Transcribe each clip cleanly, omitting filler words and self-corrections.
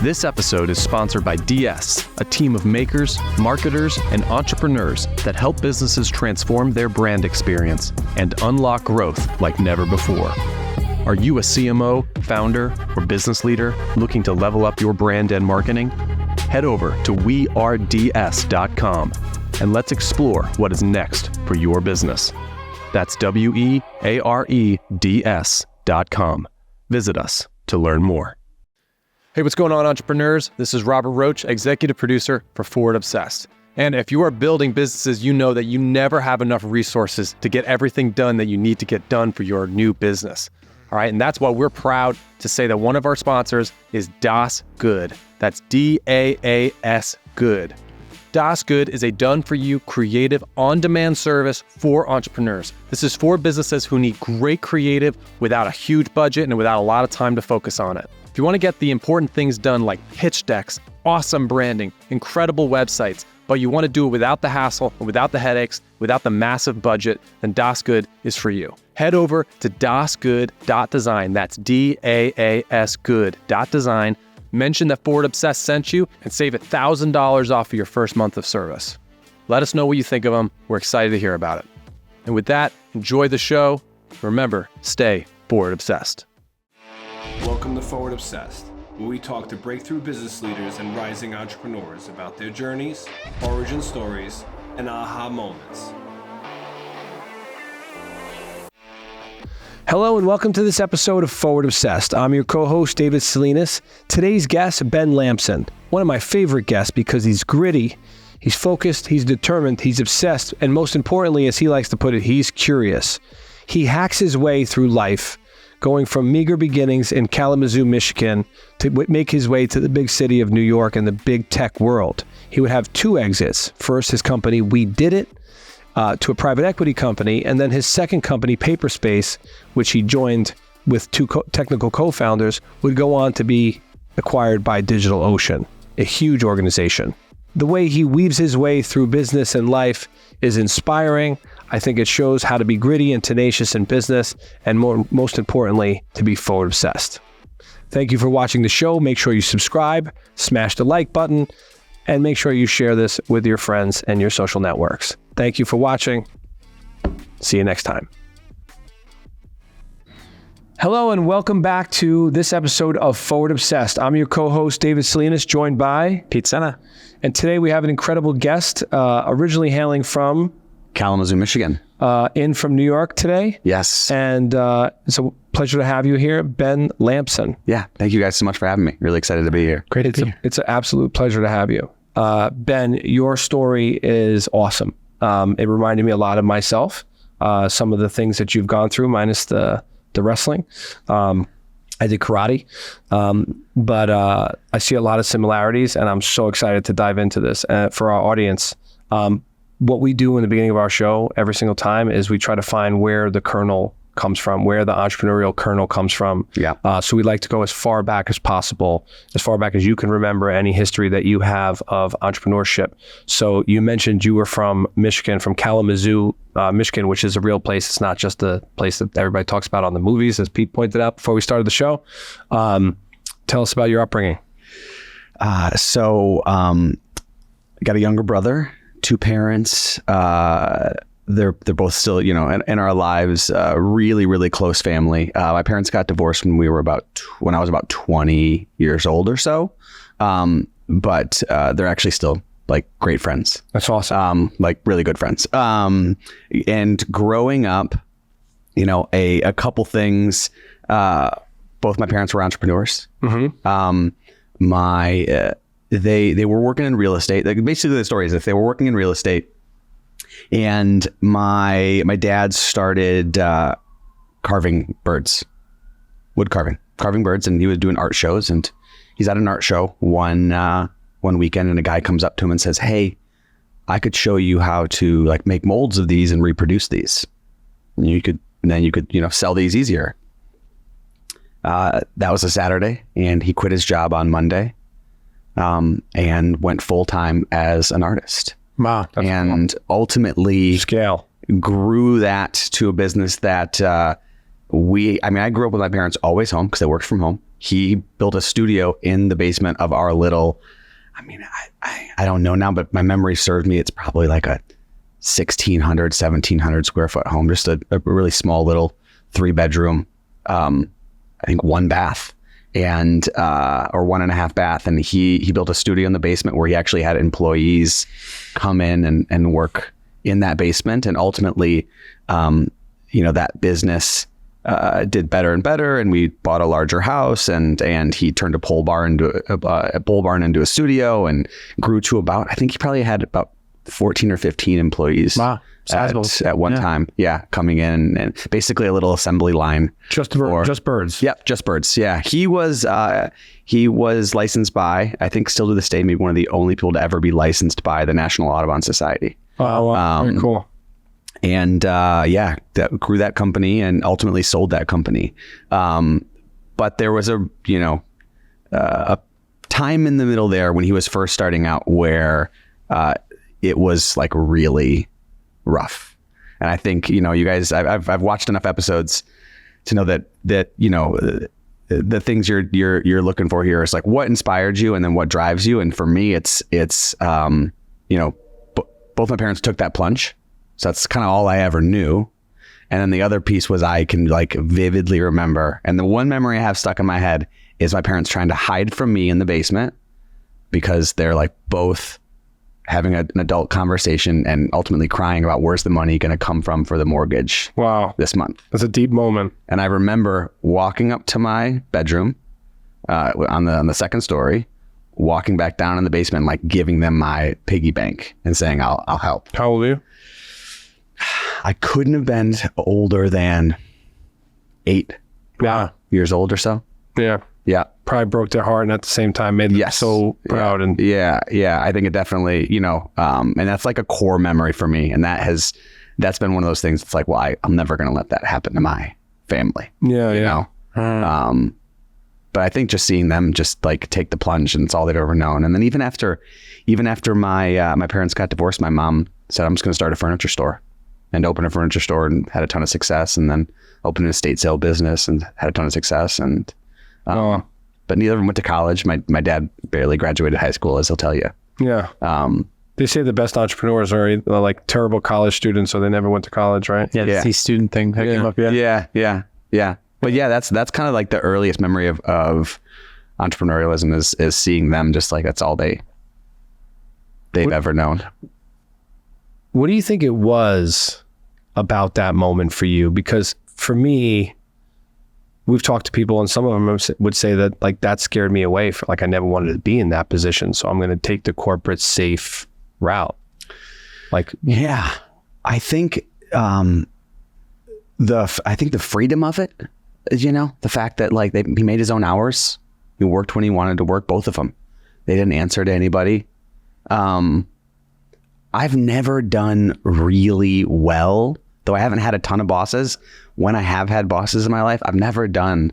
This episode is sponsored by DS, a team of makers, marketers, and entrepreneurs that help businesses transform their brand experience and unlock growth like never before. Are you a CMO, founder, or business leader looking to level up your brand and marketing? Head over to weareds.com and let's explore what is next for your business. That's weareds.com. Visit us to learn more. Hey, what's going on, entrepreneurs? This is Robert Roach, executive producer for Forward Obsessed. And if you are building businesses, you know that you never have enough resources to get everything done that you need to get done for your new business. All right, and that's why we're proud to say that one of our sponsors is Das Good. That's DAAS Good. Das Good is a done-for-you, creative, on-demand service for entrepreneurs. This is for businesses who need great creative without a huge budget and without a lot of time to focus on it. If you want to get the important things done like pitch decks, awesome branding, incredible websites, but you want to do it without the hassle, without the headaches, without the massive budget, then Das Good is for you. Head over to dasgood.design. That's DAASgood.design. Mention that Forward Obsessed sent you and save $1,000 off of your first month of service. Let us know what you think of them. We're excited to hear about it. And with that, enjoy the show. Remember, stay Forward Obsessed. Welcome to Forward Obsessed, where we talk to breakthrough business leaders and rising entrepreneurs about their journeys, origin stories, and aha moments. Hello and welcome to this episode of Forward Obsessed. I'm your co-host, David Salinas. Today's guest, Ben Lamson. One of my favorite guests because he's gritty, he's focused, he's determined, he's obsessed, and most importantly, as he likes to put it, he's curious. He hacks his way through life, going from meager beginnings in Kalamazoo, Michigan, to make his way to the big city of New York and the big tech world. He would have two exits. First, his company, WeDidIt, to a private equity company, and then his second company, Paperspace, which he joined with two technical co-founders, would go on to be acquired by DigitalOcean, a huge organization. The way he weaves his way through business and life is inspiring. I think it shows how to be gritty and tenacious in business, and most importantly, to be forward obsessed. Thank you for watching the show. Make sure you subscribe, smash the like button, and make sure you share this with your friends and your social networks. Thank you for watching. See you next time. Hello and welcome back to this episode of Forward Obsessed. I'm your co-host, David Salinas, joined by Pete Senna. And today we have an incredible guest, originally hailing from Kalamazoo, Michigan. In from New York today. Yes. And it's a pleasure to have you here, Ben Lamson. Yeah, thank you guys so much for having me. Really excited to be here. Great to be here. It's an absolute pleasure to have you. Ben, your story is awesome. It reminded me a lot of myself. Some of the things that you've gone through, minus the wrestling. I did karate, but I see a lot of similarities, and I'm so excited to dive into this. For our audience, what we do in the beginning of our show every single time is we try to find where the kernel comes from, where the entrepreneurial kernel comes from. Yeah. So we like to go as far back as possible, as far back as you can remember any history that you have of entrepreneurship. So you mentioned you were from Michigan, from Kalamazoo, Michigan, which is a real place. It's not just a place that everybody talks about on the movies, as Pete pointed out before we started the show. Tell us about your upbringing. I got a younger brother, two parents. They're both still, in our lives, really, really close family. My parents got divorced when I was about 20 years old or so. But they're actually still like great friends. That's awesome. Like really good friends. And growing up, a couple things, both my parents were entrepreneurs. Mm-hmm. They were working in real estate. Like, basically the story is if they were working in real estate, and my dad started carving birds, carving birds, and he was doing art shows. And he's at an art show one weekend, and a guy comes up to him and says, "Hey, I could show you how to like make molds of these and reproduce these. And you could sell these easier." That was a Saturday, and he quit his job on Monday, and went full time as an artist. Wow. And ultimately grew that to a business that I grew up with my parents always home because they worked from home. he built a studio in the basement of our little, I mean, I don't know now, but my memory served me. It's probably like a 1,600, 1,700 square foot home, just a really small little 3-bedroom, I think 1 bath and, or 1.5 bath. And he built a studio in the basement where he actually had employees come in and work in that basement. And ultimately, that business, did better and better, and we bought a larger house, and he turned a pole barn into a studio, and grew to about, I think he probably had about 14 or 15 employees. Wow. At one time. Yeah. Coming in, and basically a little assembly line. Just birds. Yep. Just birds. Yeah. He was licensed by, I think still to this day, maybe one of the only people to ever be licensed by the National Audubon Society. Wow. Very cool. And that grew that company and ultimately sold that company. But there was a time in the middle there when he was first starting out where it was like really rough. And I think, you guys, I've watched enough episodes to know that the things you're looking for here is like what inspired you and then what drives you. And for me, it's both my parents took that plunge. So that's kind of all I ever knew. And then the other piece was I can like vividly remember. And the one memory I have stuck in my head is my parents trying to hide from me in the basement because they're like both having an adult conversation and ultimately crying about where's the money going to come from for the mortgage. Wow. This month. That's a deep moment. And I remember walking up to my bedroom on the second story, walking back down in the basement, like giving them my piggy bank and saying, I'll help. How old are you? I couldn't have been older than 8 years old or so. Yeah. Yeah. Probably broke their heart and at the same time made them so proud. Yeah. And I think it definitely, and that's like a core memory for me. And that's been one of those things. It's like, well, I'm never going to let that happen to my family. Yeah. But I think just seeing them just like take the plunge, and it's all they'd ever known. And then even after my parents got divorced, my mom said, I'm just going to start a furniture store, and opened a furniture store and had a ton of success, and then opened an estate sale business and had a ton of success. And, but neither of them went to college. My dad barely graduated high school, as he'll tell you. Yeah. They say the best entrepreneurs are either like terrible college students or they never went to college, right? Yeah. The student thing that came up. Yeah. But yeah, that's kind of like the earliest memory of entrepreneurialism is seeing them just like that's all they've ever known. What do you think it was about that moment for you? Because for me, we've talked to people and some of them would say that like that scared me away. For like I never wanted to be in that position, so I'm going to take the corporate safe route. Like, yeah, I think the freedom of it, the fact that like he made his own hours, he worked when he wanted to work, both of them. They didn't answer to anybody. I've never done really well, though I haven't had a ton of bosses. When I have had bosses in my life, I've never done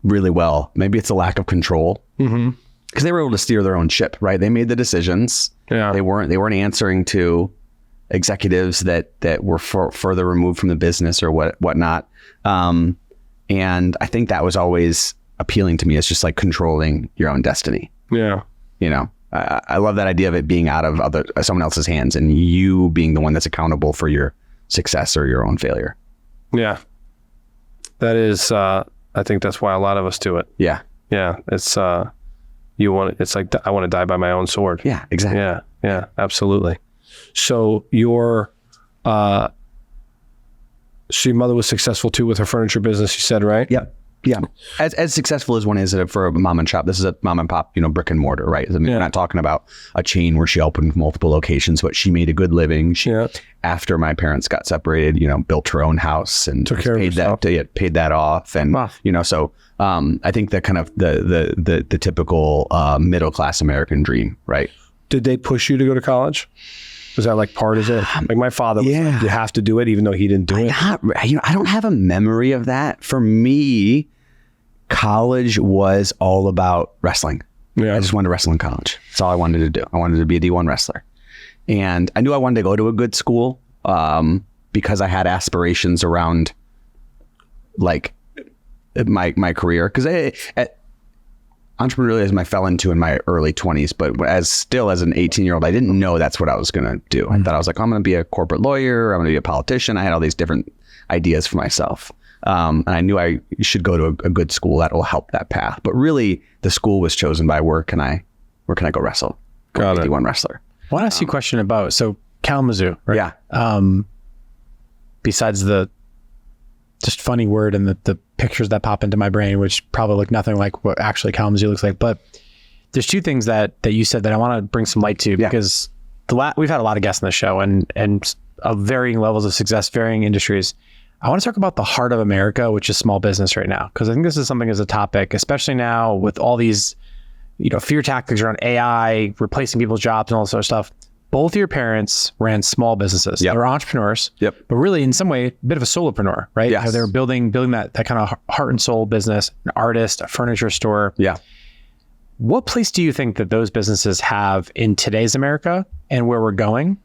really well. Maybe it's a lack of control. Mm-hmm. Because they were able to steer their own ship, right? They made the decisions. Yeah. They weren't answering to executives that were further removed from the business or whatnot. And I think that was always appealing to me. It's just like controlling your own destiny. Yeah. I love that idea of it being out of someone else's hands and you being the one that's accountable for your success or your own failure. Yeah. That is, I think that's why a lot of us do it. Yeah. Yeah. It's, it's like, I want to die by my own sword. Yeah, exactly. Yeah, absolutely. So your mother was successful too with her furniture business, you said, right? Yep. Yeah. As successful as one is for a mom and shop. This is a mom and pop, brick and mortar, right? I mean, we're not talking about a chain where she opened multiple locations, but she made a good living. She, after my parents got separated, built her own house and paid that off. And, so I think that kind of the typical middle-class American dream, right? Did they push you to go to college? Was that like part of it? Like my father was like, you have to do it even though he didn't do it. I don't have a memory of that. For me, college was all about wrestling. Yeah. I just wanted to wrestle in college. That's all I wanted to do. I wanted to be a D1 wrestler. And I knew I wanted to go to a good school because I had aspirations around like my career, because entrepreneurialism I fell into in my early 20s, but as an 18-year-old, I didn't know that's what I was going to do. I thought I was like, I'm going to be a corporate lawyer, I'm going to be a politician. I had all these different ideas for myself. And I knew I should go to a good school that will help that path. But really, the school was chosen by where can I go wrestle? Got it. One wrestler. I want to ask you a question about, so Kalamazoo, right? Yeah. Besides the just funny word and the pictures that pop into my brain, which probably look nothing like what actually Kalamazoo looks like. But there's two things that you said that I want to bring some light to, because we've had a lot of guests on the show and of varying levels of success, varying industries. I want to talk about the heart of America, which is small business right now, because I think this is something as a topic, especially now with all these, fear tactics around AI, replacing people's jobs and all this sort of stuff. Both of your parents ran small businesses. Yep. They're entrepreneurs, Yep. but really in some way, a bit of a solopreneur, right? Yes. They were building that kind of heart and soul business, an artist, a furniture store. Yeah. What place do you think that those businesses have in today's America and where we're going?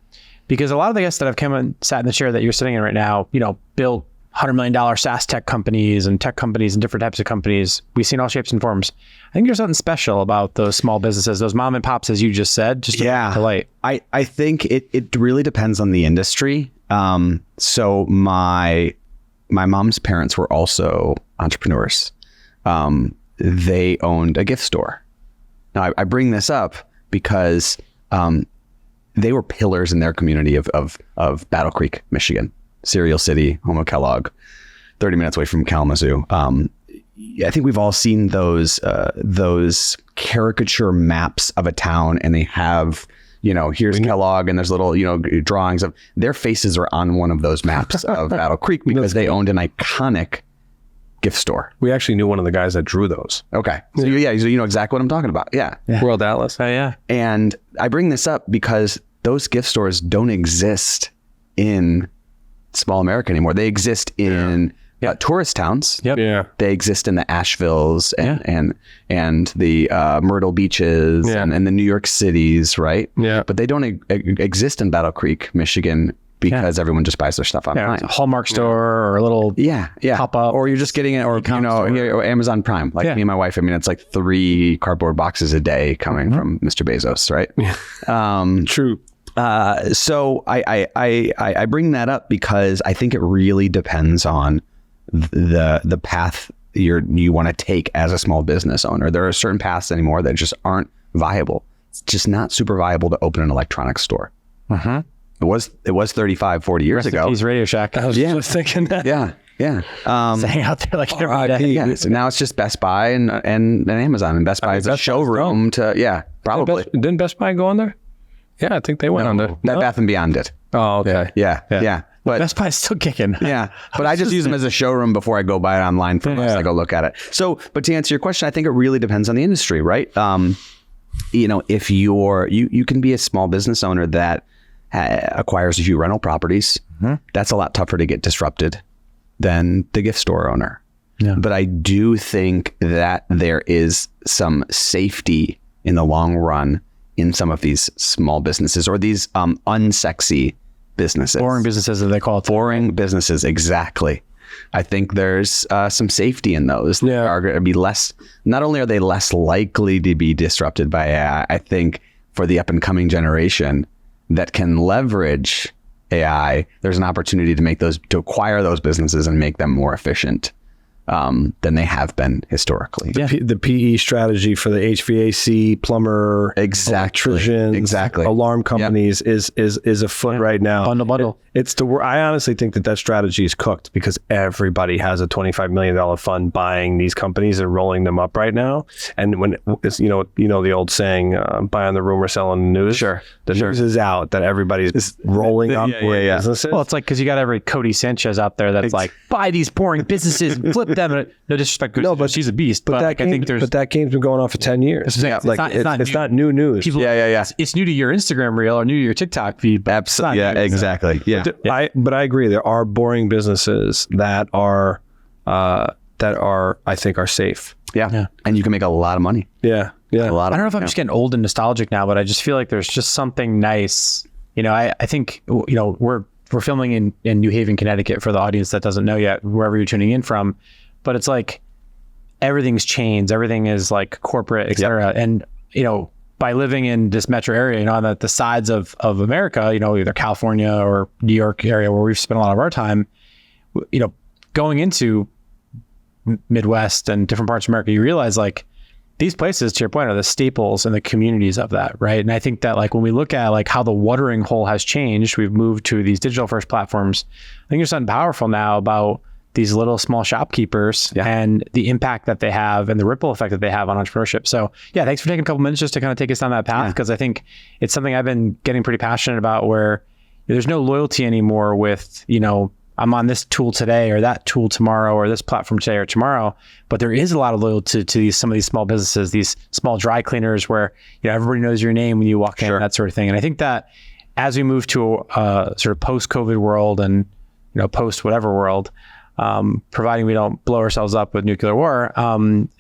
Because a lot of the guests that have come and sat in the chair that you're sitting in right now, built $100 million SaaS tech companies and different types of companies. We've seen all shapes and forms. I think there's something special about those small businesses, those mom and pops, as you just said, just to bring it to light. I think it really depends on the industry. So my mom's parents were also entrepreneurs. They owned a gift store. Now I bring this up because they were pillars in their community of Battle Creek, Michigan, Cereal City, home of Kellogg, 30 minutes away from Kalamazoo. I think we've all seen those caricature maps of a town, and they have, here's Kellogg, and there's little, drawings of their faces are on one of those maps of Battle Creek because they owned an iconic gift store. We actually knew one of the guys that drew those. Okay. So you know exactly what I'm talking about. Yeah. World Atlas. Oh, yeah. And I bring this up because those gift stores don't exist in small America anymore. They exist in tourist towns. Yep. Yeah. They exist in the Asheville's and the Myrtle Beaches and the New York cities, right? Yeah. But they don't exist in Battle Creek, Michigan, because everyone just buys their stuff online. It's a Hallmark store or a little pop up, or you're just getting it, or or Amazon Prime, like me and my wife. I mean, it's like 3 cardboard boxes a day coming from Mr. Bezos, right? True. So I bring that up because I think it really depends on the path you want to take as a small business owner. There are certain paths anymore that just aren't viable. It's just not super viable to open an electronics store. It was 35, 40 years ago. He's Radio Shack. I was just thinking that. Yeah. Hang out there like every day. Yeah. So now it's just Best Buy and Amazon, and Best Buy is a showroom probably. Didn't Best Buy go on there? Yeah, I think they went on there. Bed Bath & Beyond did. Oh, okay. Yeah. But Best Buy's still kicking. Yeah. But I just use them as a showroom before I go buy it online first. I go look at it. So, but to answer your question, I think it really depends on the industry, right? If you can be a small business owner that acquires a few rental properties, that's a lot tougher to get disrupted than the gift store owner. Yeah. But I do think that there is some safety in the long run in some of these small businesses, or these unsexy businesses. Boring businesses, as they call it. Boring businesses, exactly. I think there's some safety in those. Yeah. Are going to be less, not only are they less likely to be disrupted by AI, I think for the up and coming generation that can leverage AI, there's an opportunity to acquire those businesses and make them more efficient than they have been historically. Yeah. The PE strategy for the HVAC, plumber, electricians, alarm companies is afoot right now. Bundle. I honestly think that strategy is cooked because everybody has a $25 million fund buying these companies and rolling them up right now. And when it's, the old saying, buy on the rumor, sell on the news. Sure. The news is out that everybody's rolling up businesses. Well, it's like, because you got every Cody Sanchez out there that's like, buy these boring businesses and flip them. No disrespect. No, but she's a beast. But I think that game's been going on for 10 years. It's not new news. People, It's new to your Instagram reel or new to your TikTok feed. Absolutely. Yeah, exactly. Yeah. But I agree. There are boring businesses that are I think are safe. Yeah. And you can make a lot of money. Yeah. I don't know if I'm just getting old and nostalgic now, but I just feel like there's just something nice. I think we're filming in New Haven, Connecticut, for the audience that doesn't know yet, wherever you're tuning in from. But it's like everything's chains, everything is like corporate, et cetera. And, by living in this metro area, on the sides of America, either California or New York area where we've spent a lot of our time, going into Midwest and different parts of America, you realize like these places, to your point, are the staples and the communities of that, right? And I think that like when we look at like how the watering hole has changed, we've moved to these digital first platforms. I think there's something powerful now about these little small shopkeepers and the impact that they have and the ripple effect that they have on entrepreneurship. So yeah, thanks for taking a couple minutes just to kind of take us down that path, because I think it's something I've been getting pretty passionate about, where there's no loyalty anymore with, I'm on this tool today or that tool tomorrow or this platform today or tomorrow, but there is a lot of loyalty to some of these small businesses, these small dry cleaners where, everybody knows your name when you walk in, that sort of thing. And I think that as we move to a sort of post-COVID world and, post-whatever world, providing we don't blow ourselves up with nuclear war,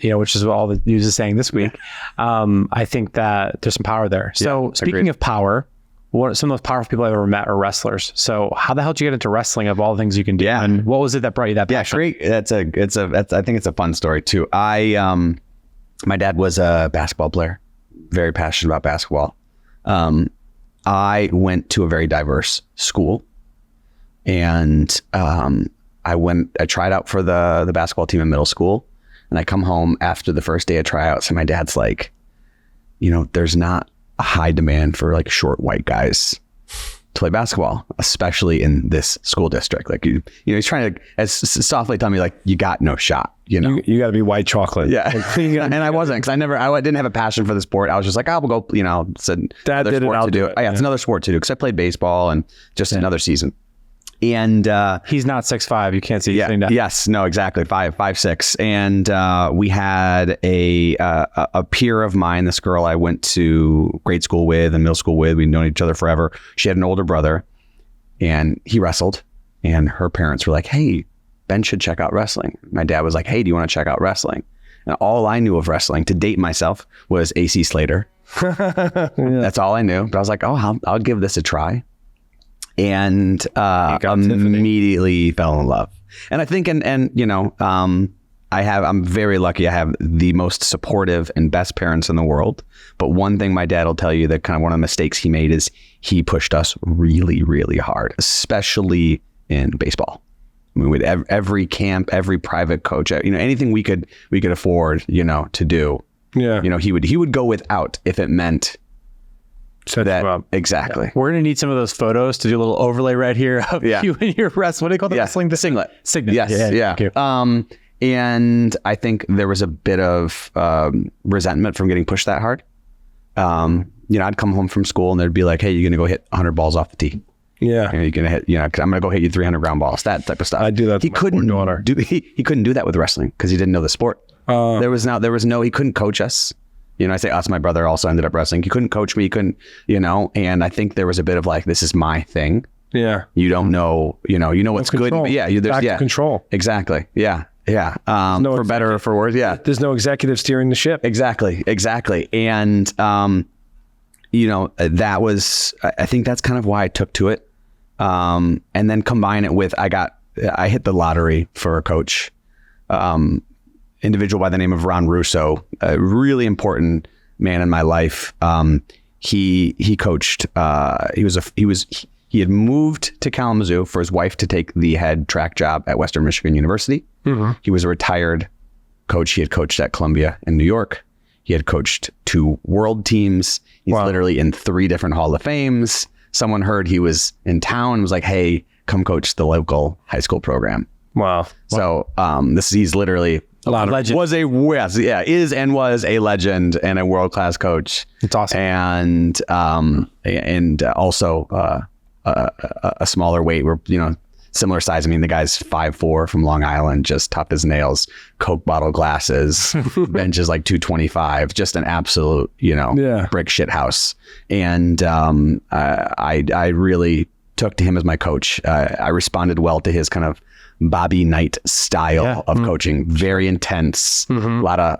which is what all the news is saying this week. I think that there's some power there. So speaking of power, what are some of the most powerful people I've ever met are wrestlers. So how the hell did you get into wrestling of all the things you can do? Yeah. And what was it that brought you that passion? Great. I think it's a fun story too. My dad was a basketball player, very passionate about basketball. I went to a very diverse school, and I tried out for the basketball team in middle school, and I come home after the first day of tryouts, and my dad's like, there's not a high demand for like short white guys to play basketball, especially in this school district. Like he's trying to as softly tell me like, you got no shot. You got to be white chocolate. Yeah, and I wasn't, because I didn't have a passion for the sport. I was just like, I will go. Dad did it. I'll do it. Yeah, it's another sport to do, because I played baseball and just another season. And he's not 6'5". You can't see him sitting down. Yes, no, exactly. 5'6". And we had a peer of mine, this girl I went to grade school with and middle school with. We'd known each other forever. She had an older brother, and he wrestled. And her parents were like, "Hey, Ben should check out wrestling." My dad was like, "Hey, do you want to check out wrestling?" And all I knew of wrestling, to date myself, was AC Slater. That's all I knew. But I was like, I'll give this a try. And immediately fell in love. And I think, I'm very lucky. I have the most supportive and best parents in the world. But one thing my dad will tell you, that kind of one of the mistakes he made, is he pushed us really, really hard, especially in baseball. I mean, with every camp, every private coach, anything we could afford, to do. Yeah. He would go without if it meant that. Exactly. Yeah. We're going to need some of those photos to do a little overlay right here of you and your wrestling. What do you call the wrestling? The singlet. Yes. Yeah. And I think there was a bit of resentment from getting pushed that hard. I'd come home from school and they'd be like, "Hey, you're going to go hit 100 balls off the tee." Yeah. You're going to hit, because I'm going to go hit you 300 ground balls, that type of stuff. I do that. He couldn't do that with wrestling, because he didn't know the sport. There was no, he couldn't coach us. I say us, my brother also ended up wrestling. He couldn't coach me. He couldn't, and I think there was a bit of like, this is my thing. Yeah. You don't know, what's good. But there's control. Exactly. Yeah. Yeah. For better or for worse. Yeah. There's no executive steering the ship. Exactly. And, that was, I think that's kind of why I took to it. And then combine it with, I hit the lottery for a coach, individual by the name of Ron Russo, a really important man in my life. He coached, he had moved to Kalamazoo for his wife to take the head track job at Western Michigan University. Mm-hmm. He was a retired coach. He had coached at Columbia in New York. He had coached 2 world teams. He's literally in 3 different Hall of Fames. Someone heard he was in town and was like, "Hey, come coach the local high school program." Wow. So he's literally legend. Is and was a legend and a world-class coach. It's awesome. And also a smaller weight, where, similar size. I mean, the guy's 5'4" from Long Island, just tough as nails, Coke bottle glasses, benches like 225, just an absolute, brick shit house. And I really took to him as my coach. I responded well to his kind of Bobby Knight style of coaching. Very intense, a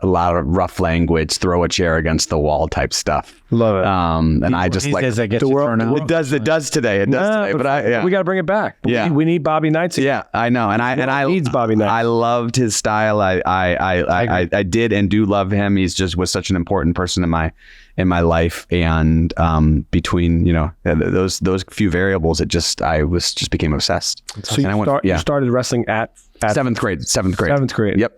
lot of rough language, throw a chair against the wall type stuff. Love it. And I just like it does today. But we got to bring it back. We need Bobby Knight. Yeah, I know. And I needs Bobby Knight. I loved his style. I did and do love him. He's just was such an important person in my life. And between, those few variables, I became obsessed. So you started wrestling at seventh grade. Yep,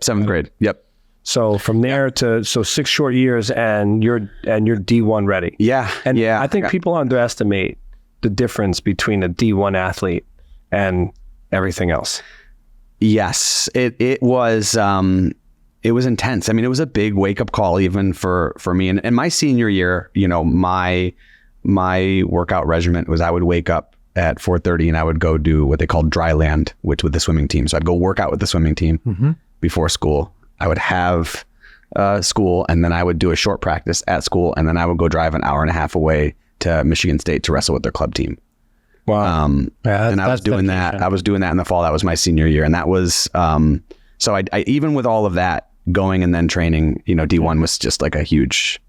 7th grade. Yep. So from there to 6 short years and you're D1 ready. Yeah. And I think people underestimate the difference between a D1 athlete and everything else. Yes, it was intense. I mean, it was a big wake up call even for me. And my senior year, my workout regimen was I would wake up at 4:30 and I would go do what they called dry land, with the swimming team. So I'd go work out with the swimming team before school. I would have school, and then I would do a short practice at school, and then I would go drive an hour and a half away to Michigan State to wrestle with their club team. Wow. And I was doing that. I was doing that in the fall. That was my senior year. And that was, so I even with all of that going and then training, D1 was just like a huge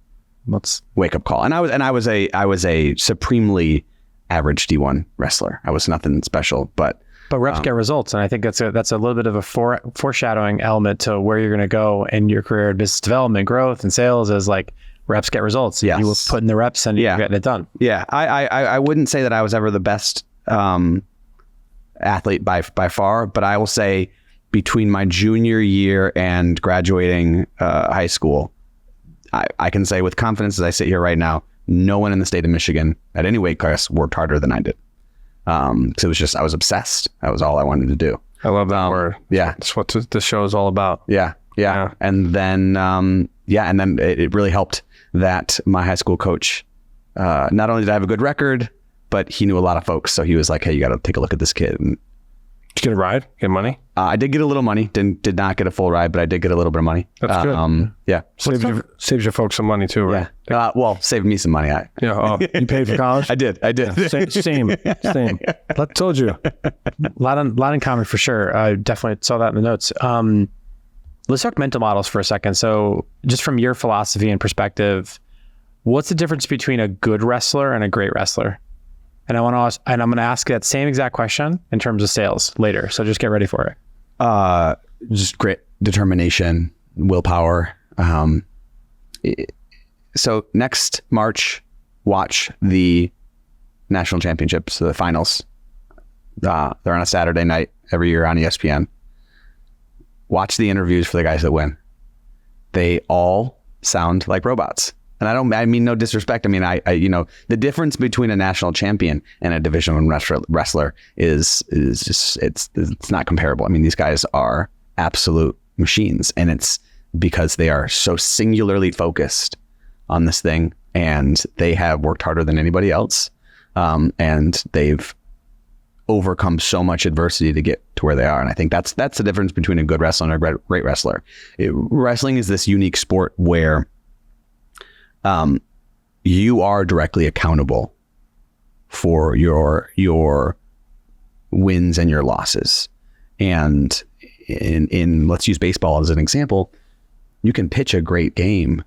wake up call. And I was a supremely average D1 wrestler. I was nothing special, but reps get results. And I think that's a little bit of a foreshadowing element to where you're going to go in your career, business development, growth, and sales is like reps get results. Yes. You will put in the reps and you're getting it done. Yeah. I wouldn't say that I was ever the best athlete by far, but I will say between my junior year and graduating high school, I can say with confidence as I sit here right now, no one in the state of Michigan at any weight class worked harder than I did. So it was just, I was obsessed. That was all I wanted to do. I love that word. Yeah. That's what the show is all about. Yeah. And then, it really helped that my high school coach, not only did I have a good record, but he knew a lot of folks. So he was like, hey, you got to take a look at this kid. And did you get a ride? Get money? I did get a little money. Did not get a full ride, but I did get a little bit of money. That's good. Yeah. Saves your folks some money too, right? Yeah. Well, saved me some money. You paid for college? I did. Same. I told you. A lot in common for sure. I definitely saw that in the notes. Let's talk mental models for a second. So just from your philosophy and perspective, what's the difference between a good wrestler and a great wrestler? And I'm going to ask that same exact question in terms of sales later. So just get ready for it. Just grit, determination, willpower. So next March, watch the national championships, the finals. They're on a Saturday night every year on ESPN. Watch the interviews for the guys that win. They all sound like robots. And I mean no disrespect. I mean, the difference between a national champion and a Division I wrestler is just, it's not comparable. I mean, these guys are absolute machines, and it's because they are so singularly focused on this thing, and they have worked harder than anybody else. And they've overcome so much adversity to get to where they are. And I think that's the difference between a good wrestler and a great wrestler. Wrestling is this unique sport where you are directly accountable for your wins and your losses. And in let's use baseball as an example, you can pitch a great game,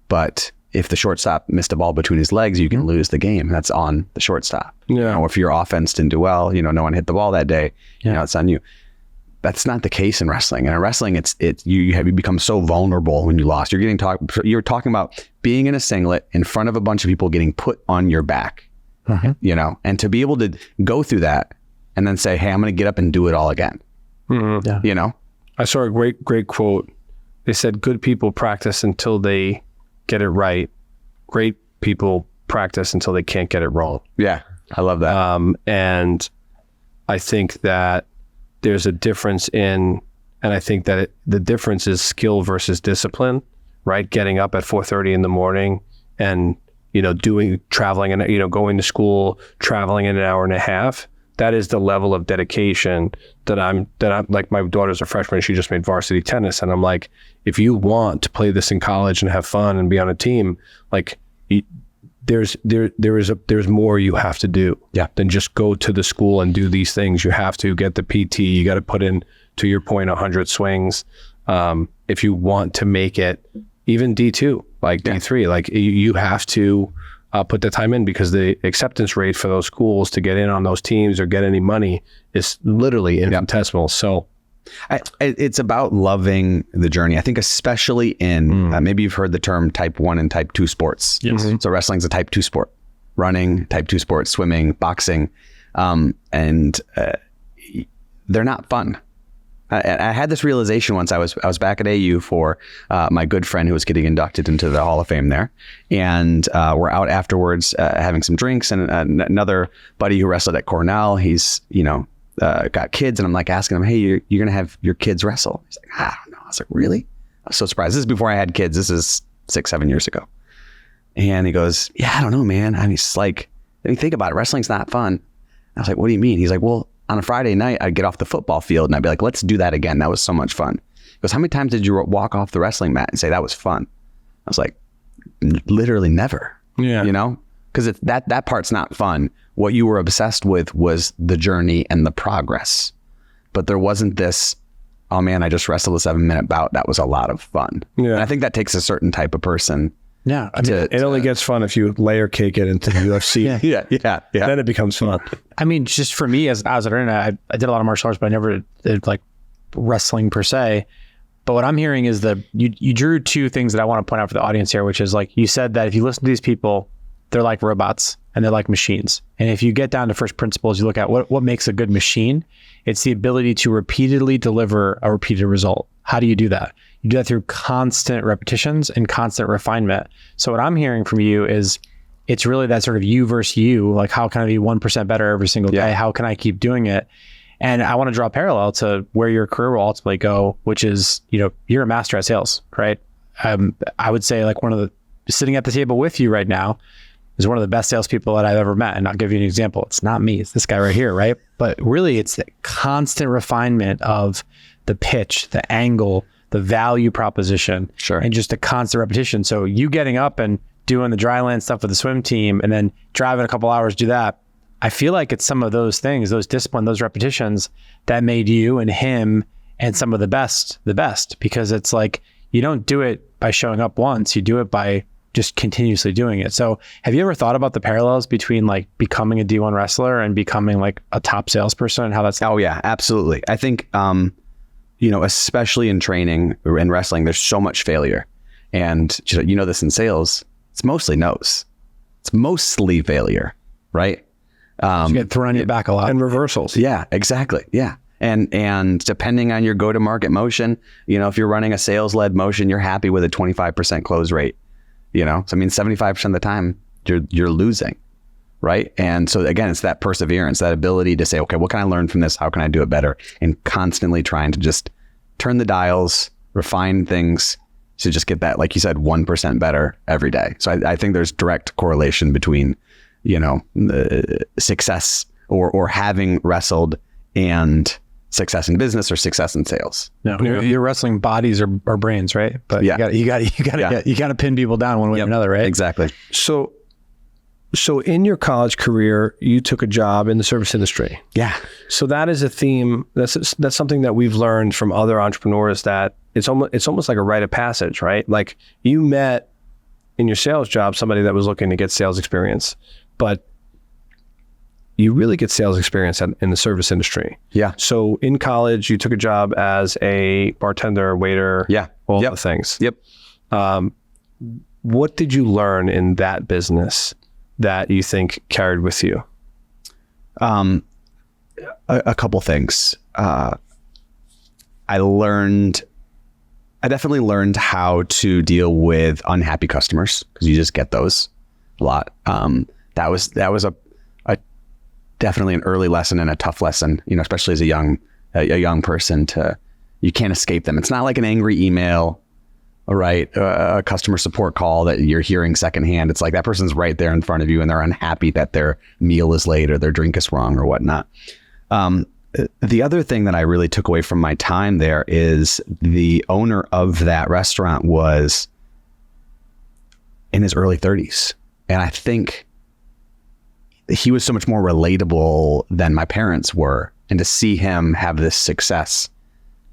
but if the shortstop missed a ball between his legs, you can lose the game. That's on the shortstop. Yeah. Or if your offense didn't do well, no one hit the ball that day, it's on you. That's not the case in wrestling. And in wrestling, you become so vulnerable when you lost. You're talking about being in a singlet in front of a bunch of people getting put on your back, and to be able to go through that and then say, hey, I'm going to get up and do it all again. Mm-hmm. Yeah. I saw a great quote. They said, good people practice until they get it right. Great people practice until they can't get it wrong. Yeah. I love that. And I think that there's a difference and I think that the difference is skill versus discipline, right? Getting up at 4:30 in the morning and, traveling and, going to school, traveling in an hour and a half. That is the level of dedication that I'm like, my daughter's a freshman. She just made varsity tennis. And I'm like, if you want to play this in college and have fun and be on a team, like there's more you have to do than just go to the school and do these things. You have to get the PT. You got to put in, to your point, 100 swings. If you want to make it even D2, like D3, like you have to put the time in, because the acceptance rate for those schools to get in on those teams or get any money is literally infinitesimal. So it's about loving the journey. I think especially in, maybe you've heard the term type 1 and type 2 sports. Yes. So wrestling's a type 2 sport, running, type 2 sports, swimming, boxing. And they're not fun. I had this realization once. I was back at AU for my good friend who was getting inducted into the Hall of Fame there. And we're out afterwards having some drinks, and another buddy who wrestled at Cornell, he's, got kids, and I'm like asking him, hey, you're going to have your kids wrestle? He's like, I don't know. I was like, really? I was so surprised. This is before I had kids. This is 6-7 years ago. And he goes, yeah, I don't know, man. I mean, it's like, I mean, think about it. Wrestling's not fun. I was like, what do you mean? He's like, well, on a Friday night, I'd get off the football field and I'd be like, let's do that again. That was so much fun. He goes, how many times did you walk off the wrestling mat and say that was fun? I was like, literally never. Yeah. Because that part's not fun. What you were obsessed with was the journey and the progress. But there wasn't this, oh man, I just wrestled a 7-minute bout. That was a lot of fun. Yeah. And I think that takes a certain type of person. Yeah. I mean, it only gets fun if you layer cake it into the UFC. yeah. Then it becomes fun. I mean, just for me, as I was at internet, I did a lot of martial arts, but I never did like wrestling per se. But what I'm hearing is that you drew two things that I want to point out for the audience here, which is like you said that if you listen to these people, they're like robots and they're like machines. And if you get down to first principles, you look at what makes a good machine. It's the ability to repeatedly deliver a repeated result. How do you do that? You do that through constant repetitions and constant refinement. So what I'm hearing from you is it's really that sort of you versus you, like how can I be 1% better every single day? How can I keep doing it? And I want to draw a parallel to where your career will ultimately go, which is, you're a master at sales, right? I would say like sitting at the table with you right now is one of the best salespeople that I've ever met. And I'll give you an example. It's not me, it's this guy right here, right? But really it's the constant refinement of the pitch, the angle, the value proposition, and just a constant repetition. So you getting up and doing the dry land stuff with the swim team and then driving a couple hours to do that, I feel like it's some of those things, those discipline, those repetitions that made you and him and some of the best, because it's like, you don't do it by showing up once, you do it by just continuously doing it. So have you ever thought about the parallels between like becoming a D1 wrestler and becoming like a top salesperson and how that's... Oh yeah, absolutely. I think, especially in training and wrestling, there's so much failure. And this in sales, it's mostly no's. It's mostly failure, right? You get thrown on your back a lot. And reversals. Yeah, exactly. Yeah. And depending on your go-to-market motion, if you're running a sales-led motion, you're happy with a 25% close rate. So 75% of the time you're losing, right? And so again, it's that perseverance, that ability to say, okay, what can I learn from this? How can I do it better? And constantly trying to just turn the dials, refine things to just get that, like you said, 1% better every day. So I think there's direct correlation between, success or having wrestled and success in business or success in sales. No, you're wrestling bodies or brains, right? But you got to pin people down one way or another, right? Exactly. So in your college career, you took a job in the service industry. Yeah. So that is a theme. That's something that we've learned from other entrepreneurs, that it's almost like a rite of passage, right? Like you met in your sales job somebody that was looking to get sales experience, but you really get sales experience in the service industry. Yeah. So in college, you took a job as a bartender, waiter, all the things. Yep. What did you learn in that business that you think carried with you? A couple things. I definitely learned how to deal with unhappy customers, because you just get those a lot. That was a definitely an early lesson and a tough lesson, especially as a young person. You can't escape them. It's not like an angry email, right? A customer support call that you're hearing secondhand. It's like that person's right there in front of you and they're unhappy that their meal is late or their drink is wrong or whatnot. The other thing that I really took away from my time there is the owner of that restaurant was in his early 30s. And I think he was so much more relatable than my parents were. And to see him have this success,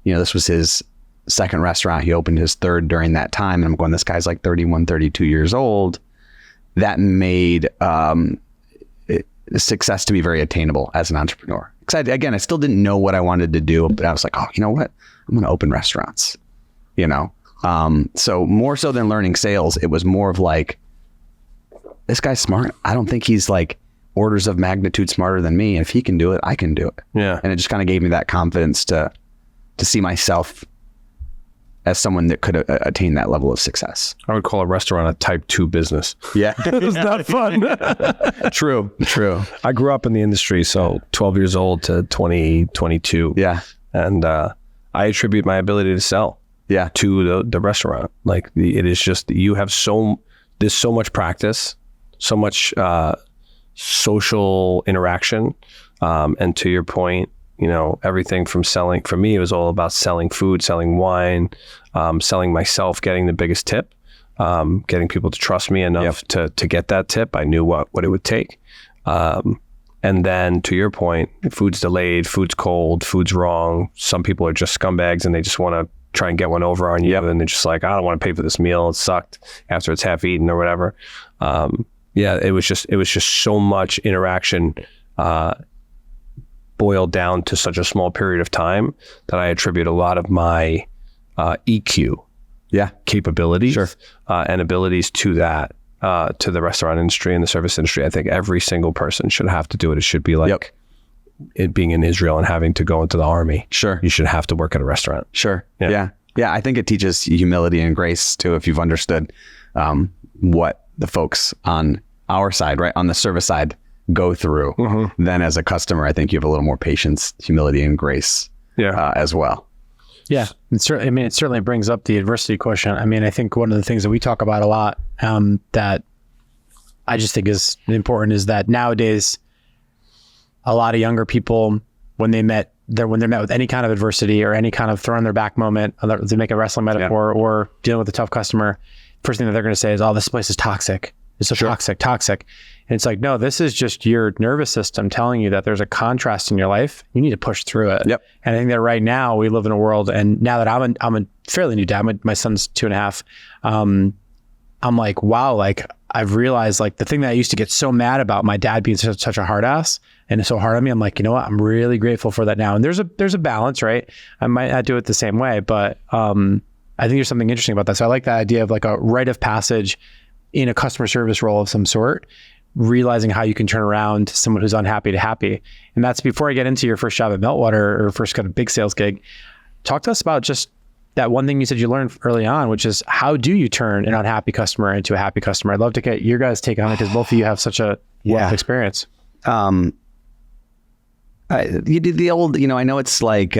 this was his second restaurant. He opened his third during that time. And I'm going, this guy's like 31, 32 years old. That made success to be very attainable as an entrepreneur. Because I still didn't know what I wanted to do, but I was like, oh, you know what? I'm going to open restaurants, So more so than learning sales, it was more of like, this guy's smart. I don't think he's like orders of magnitude smarter than me. And if he can do it, I can do it. Yeah. And it just kind of gave me that confidence to see myself as someone that could attain that level of success. I would call a restaurant a type 2 business. Yeah. It's not fun. True. I grew up in the industry, so 12 years old to 22. Yeah. And I attribute my ability to sell to the restaurant. Like it is just, you have there's so much practice, so much social interaction. And to your point, everything from selling, for me, it was all about selling food, selling wine, selling myself, getting the biggest tip, getting people to trust me enough to get that tip. I knew what it would take. And then to your point, food's delayed, food's cold, food's wrong. Some people are just scumbags and they just want to try and get one over on you. And they're just like, I don't want to pay for this meal. It sucked after it's half eaten or whatever. It was just so much interaction, boiled down to such a small period of time that I attribute a lot of my EQ capabilities and abilities to that, to the restaurant industry and the service industry. I think every single person should have to do it. It should be like it being in Israel and having to go into the army. Sure. You should have to work at a restaurant. Sure. Yeah. I think it teaches humility and grace too, if you've understood what the folks on our side, right, on the service side, go through. Then as a customer, I think you have a little more patience, humility, and grace as well. Yeah, it certainly brings up the adversity quotient. I mean, I think one of the things that we talk about a lot that I just think is important is that nowadays, a lot of younger people, when they're met with any kind of adversity or any kind of throw on their back moment, to make a wrestling metaphor, or dealing with a tough customer, first thing that they're going to say is, "Oh, this place is toxic. It's so toxic." And it's like, no, this is just your nervous system telling you that there's a contrast in your life. You need to push through it. Yep. And I think that right now we live in a world, and now that I'm a fairly new dad, my son's 2.5. I'm like, wow, like I've realized like the thing that I used to get so mad about my dad being such a hard ass and so hard on me, I'm like, you know what? I'm really grateful for that now. And there's a balance, right? I might not do it the same way, but I think there's something interesting about that. So I like that idea of like a rite of passage in a customer service role of some sort, realizing how you can turn around someone who's unhappy to happy. And that's before I get into your first job at Meltwater or first kind of big sales gig. Talk to us about just that one thing you said you learned early on, which is how do you turn an unhappy customer into a happy customer? I'd love to get your guys' take on it because both of you have such a wealth of experience. You did the old, I know it's like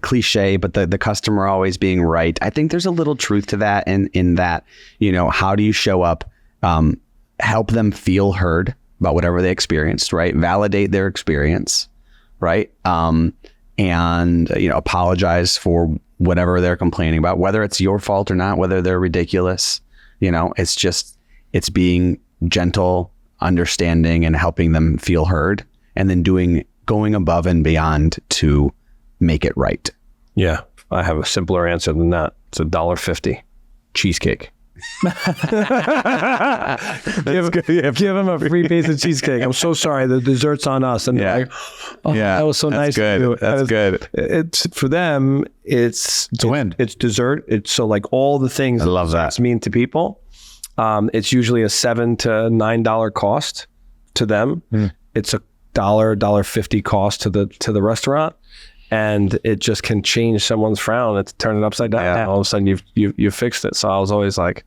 cliche, but the customer always being right. I think there's a little truth to that in that, how do you show up, help them feel heard about whatever they experienced, right? Validate their experience, right? And, apologize for whatever they're complaining about, whether it's your fault or not, whether they're ridiculous, it's being gentle, understanding, and helping them feel heard, and then going above and beyond to make it right. Yeah. I have a simpler answer than that. It's $1.50 cheesecake. Give him a free piece of cheesecake. I'm so sorry. The dessert's on us. And that was so nice. Good. That's good. It's for them. It's a win. It's dessert. It's so like all the things I love that. It's mean to people. It's usually a $7 to $9 cost to them. It's a $1.50 cost to the restaurant. And it just can change someone's frown. It's turn it upside down. Yeah. All of a sudden you fixed it. So I was always like,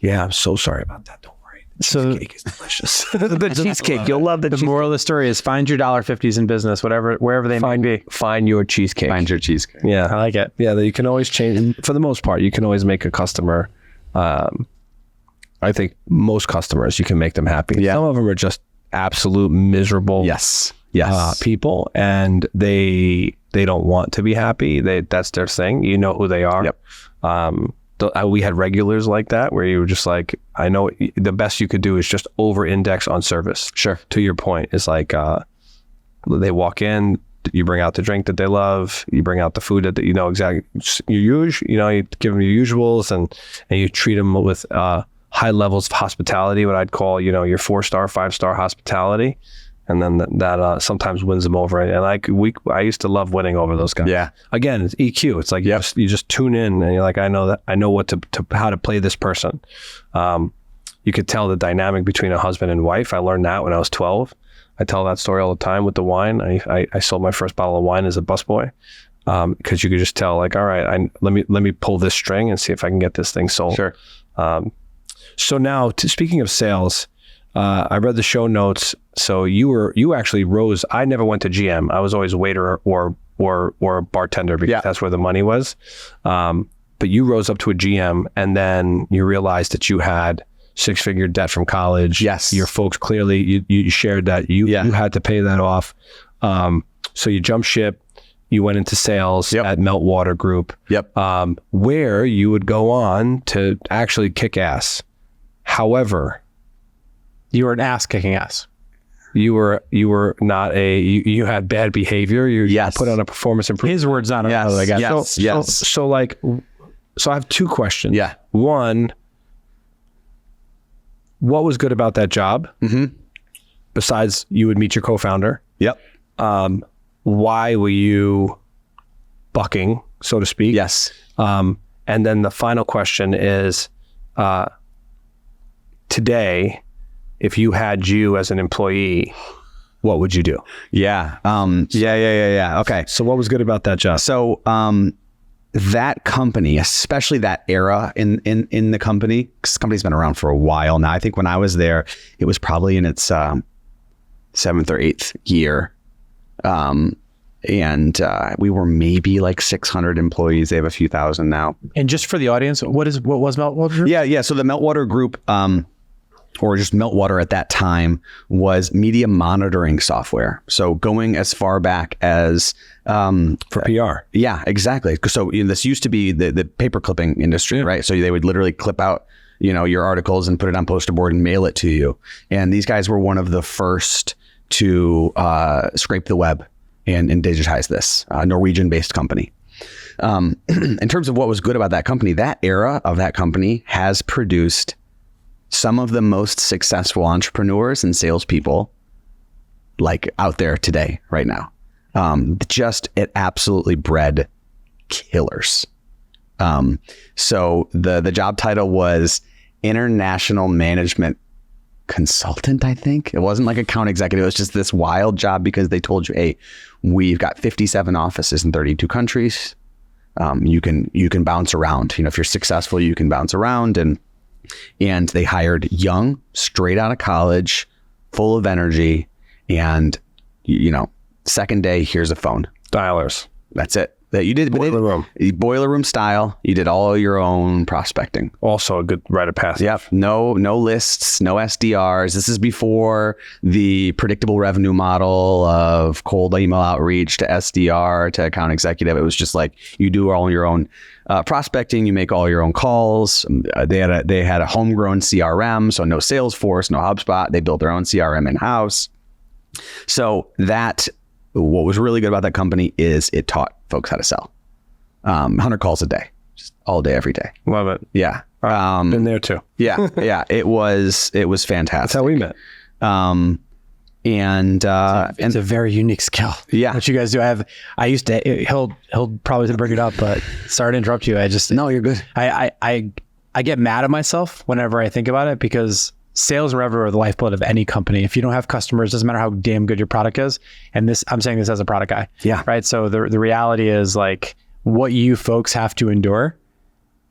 yeah, I'm so sorry about that. Don't worry. The cheesecake is delicious. The cheesecake. You'll love the cheesecake. The moral of the story is find your $1.50s in business, wherever they might be. Find your cheesecake. Find your cheesecake. Yeah. I like it. Yeah. You can always change. For the most part, you can always make a customer. I think most customers, you can make them happy. Yeah. Some of them are just absolute miserable. Yes. People, and they don't want to be happy. That's their thing. You know who they are. Yep. We had regulars like that where you were just like, I know the best you could do is just over index on service. Sure. To your point, it's like they walk in, you bring out the drink that they love, you bring out the food that you know exactly you give them your usuals, and you treat them with high levels of hospitality, what I'd call your 4-star, 5-star hospitality. And then that sometimes wins them over. And I used to love winning over those guys. Yeah. Again, it's EQ. It's like you just tune in and you're like, I know what how to play this person. You could tell the dynamic between a husband and wife. I learned that when I was 12. I tell that story all the time with the wine. I sold my first bottle of wine as a busboy because you could just tell, like, all right, let me pull this string and see if I can get this thing sold. Sure. So now, speaking of sales, I read the show notes. So you actually rose. I never went to GM. I was always a waiter or a bartender because that's where the money was. But you rose up to a GM, and then you realized that you had 6-figure debt from college. Yes. Your folks clearly, you shared that you had to pay that off. So you jumped ship. You went into sales at Meltwater Group. Yep. Where you would go on to actually kick ass. However, You were an ass kicking ass. you were not you had bad behavior. You put on a performance improvement. His words, not another, I guess. So I have 2 questions. Yeah. One, what was good about that job? Mm-hmm. Besides you would meet your co-founder. Yep. Why were you bucking, so to speak? Yes. And then the final question is, today, if you had you as an employee, what would you do? Yeah. Okay. So what was good about that job? So that company, especially that era in the company, because the company's been around for a while now. I think when I was there, it was probably in its 7th or 8th year. And we were maybe like 600 employees. They have a few thousand now. And just for the audience, what was Meltwater Group? Yeah. So the Meltwater Group, or just Meltwater at that time, was media monitoring software. So going as far back as For PR. Yeah, exactly. So this used to be the paper clipping industry, right? So they would literally clip out your articles and put it on poster board and mail it to you. And these guys were one of the first to scrape the web and digitize this, Norwegian-based company. In terms of what was good about that company, that era of that company has produced some of the most successful entrepreneurs and salespeople like out there today, right now. It absolutely bred killers. So the job title was International Management Consultant, I think. It wasn't like account executive. It was just this wild job because they told you, hey, we've got 57 offices in 32 countries. You can bounce around. If you're successful, you can bounce around. And they hired young, straight out of college, full of energy. And, second day, here's a phone. Dialers. That's it. That you did Boiler room. Boiler room style. You did all your own prospecting. Also a good rite of passage. Yep. No lists, no SDRs. This is before the predictable revenue model of cold email outreach to SDR to account executive. It was just like you do all your own prospecting. You make all your own calls. They had a homegrown CRM, so no Salesforce, no HubSpot. They built their own CRM in-house. So what was really good about that company is it taught folks how to sell. 100 calls a day, just all day, every day. Love it. Yeah. Been there too. Yeah. It was fantastic. That's how we met. It's a very unique skill. Yeah. What you guys do. He'll probably bring it up, but sorry to interrupt you. No, you're good. I get mad at myself whenever I think about it because sales and revenue are the lifeblood of any company. If you don't have customers, doesn't matter how damn good your product is. And I'm saying this as a product guy. Yeah. Right. So the reality is like what you folks have to endure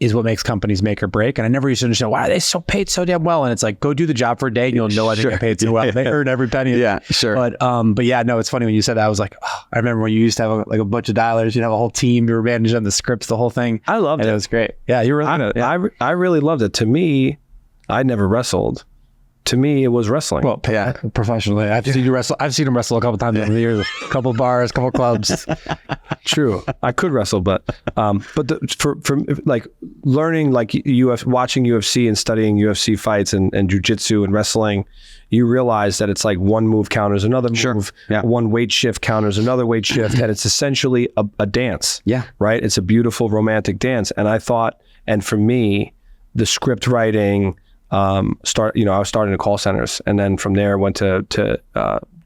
is what makes companies make or break. And I never used to understand why are they so paid so damn well. And it's like, go do the job for a day and you'll know I think get paid so well. They earn every penny. Yeah, sure. But yeah, no, it's funny when you said that. I was like, I remember when you used to have a bunch of dialers, you'd have a whole team, you were managing the scripts, the whole thing. I loved it. It was great. Yeah, you were really good. I really loved it. To me, I never wrestled. to me, it was wrestling. Well, professionally, I've seen you wrestle. I've seen him wrestle a couple times over the years, a couple bars, a couple clubs. True, I could wrestle, but for like learning, like watching UFC and studying UFC fights and jiu-jitsu and wrestling, you realize that it's like one move counters another move, one weight shift counters another weight shift, and it's essentially a dance. Yeah, right. It's a beautiful romantic dance, and I thought, and for me, the script writing. I was starting in call centers, and then from there went to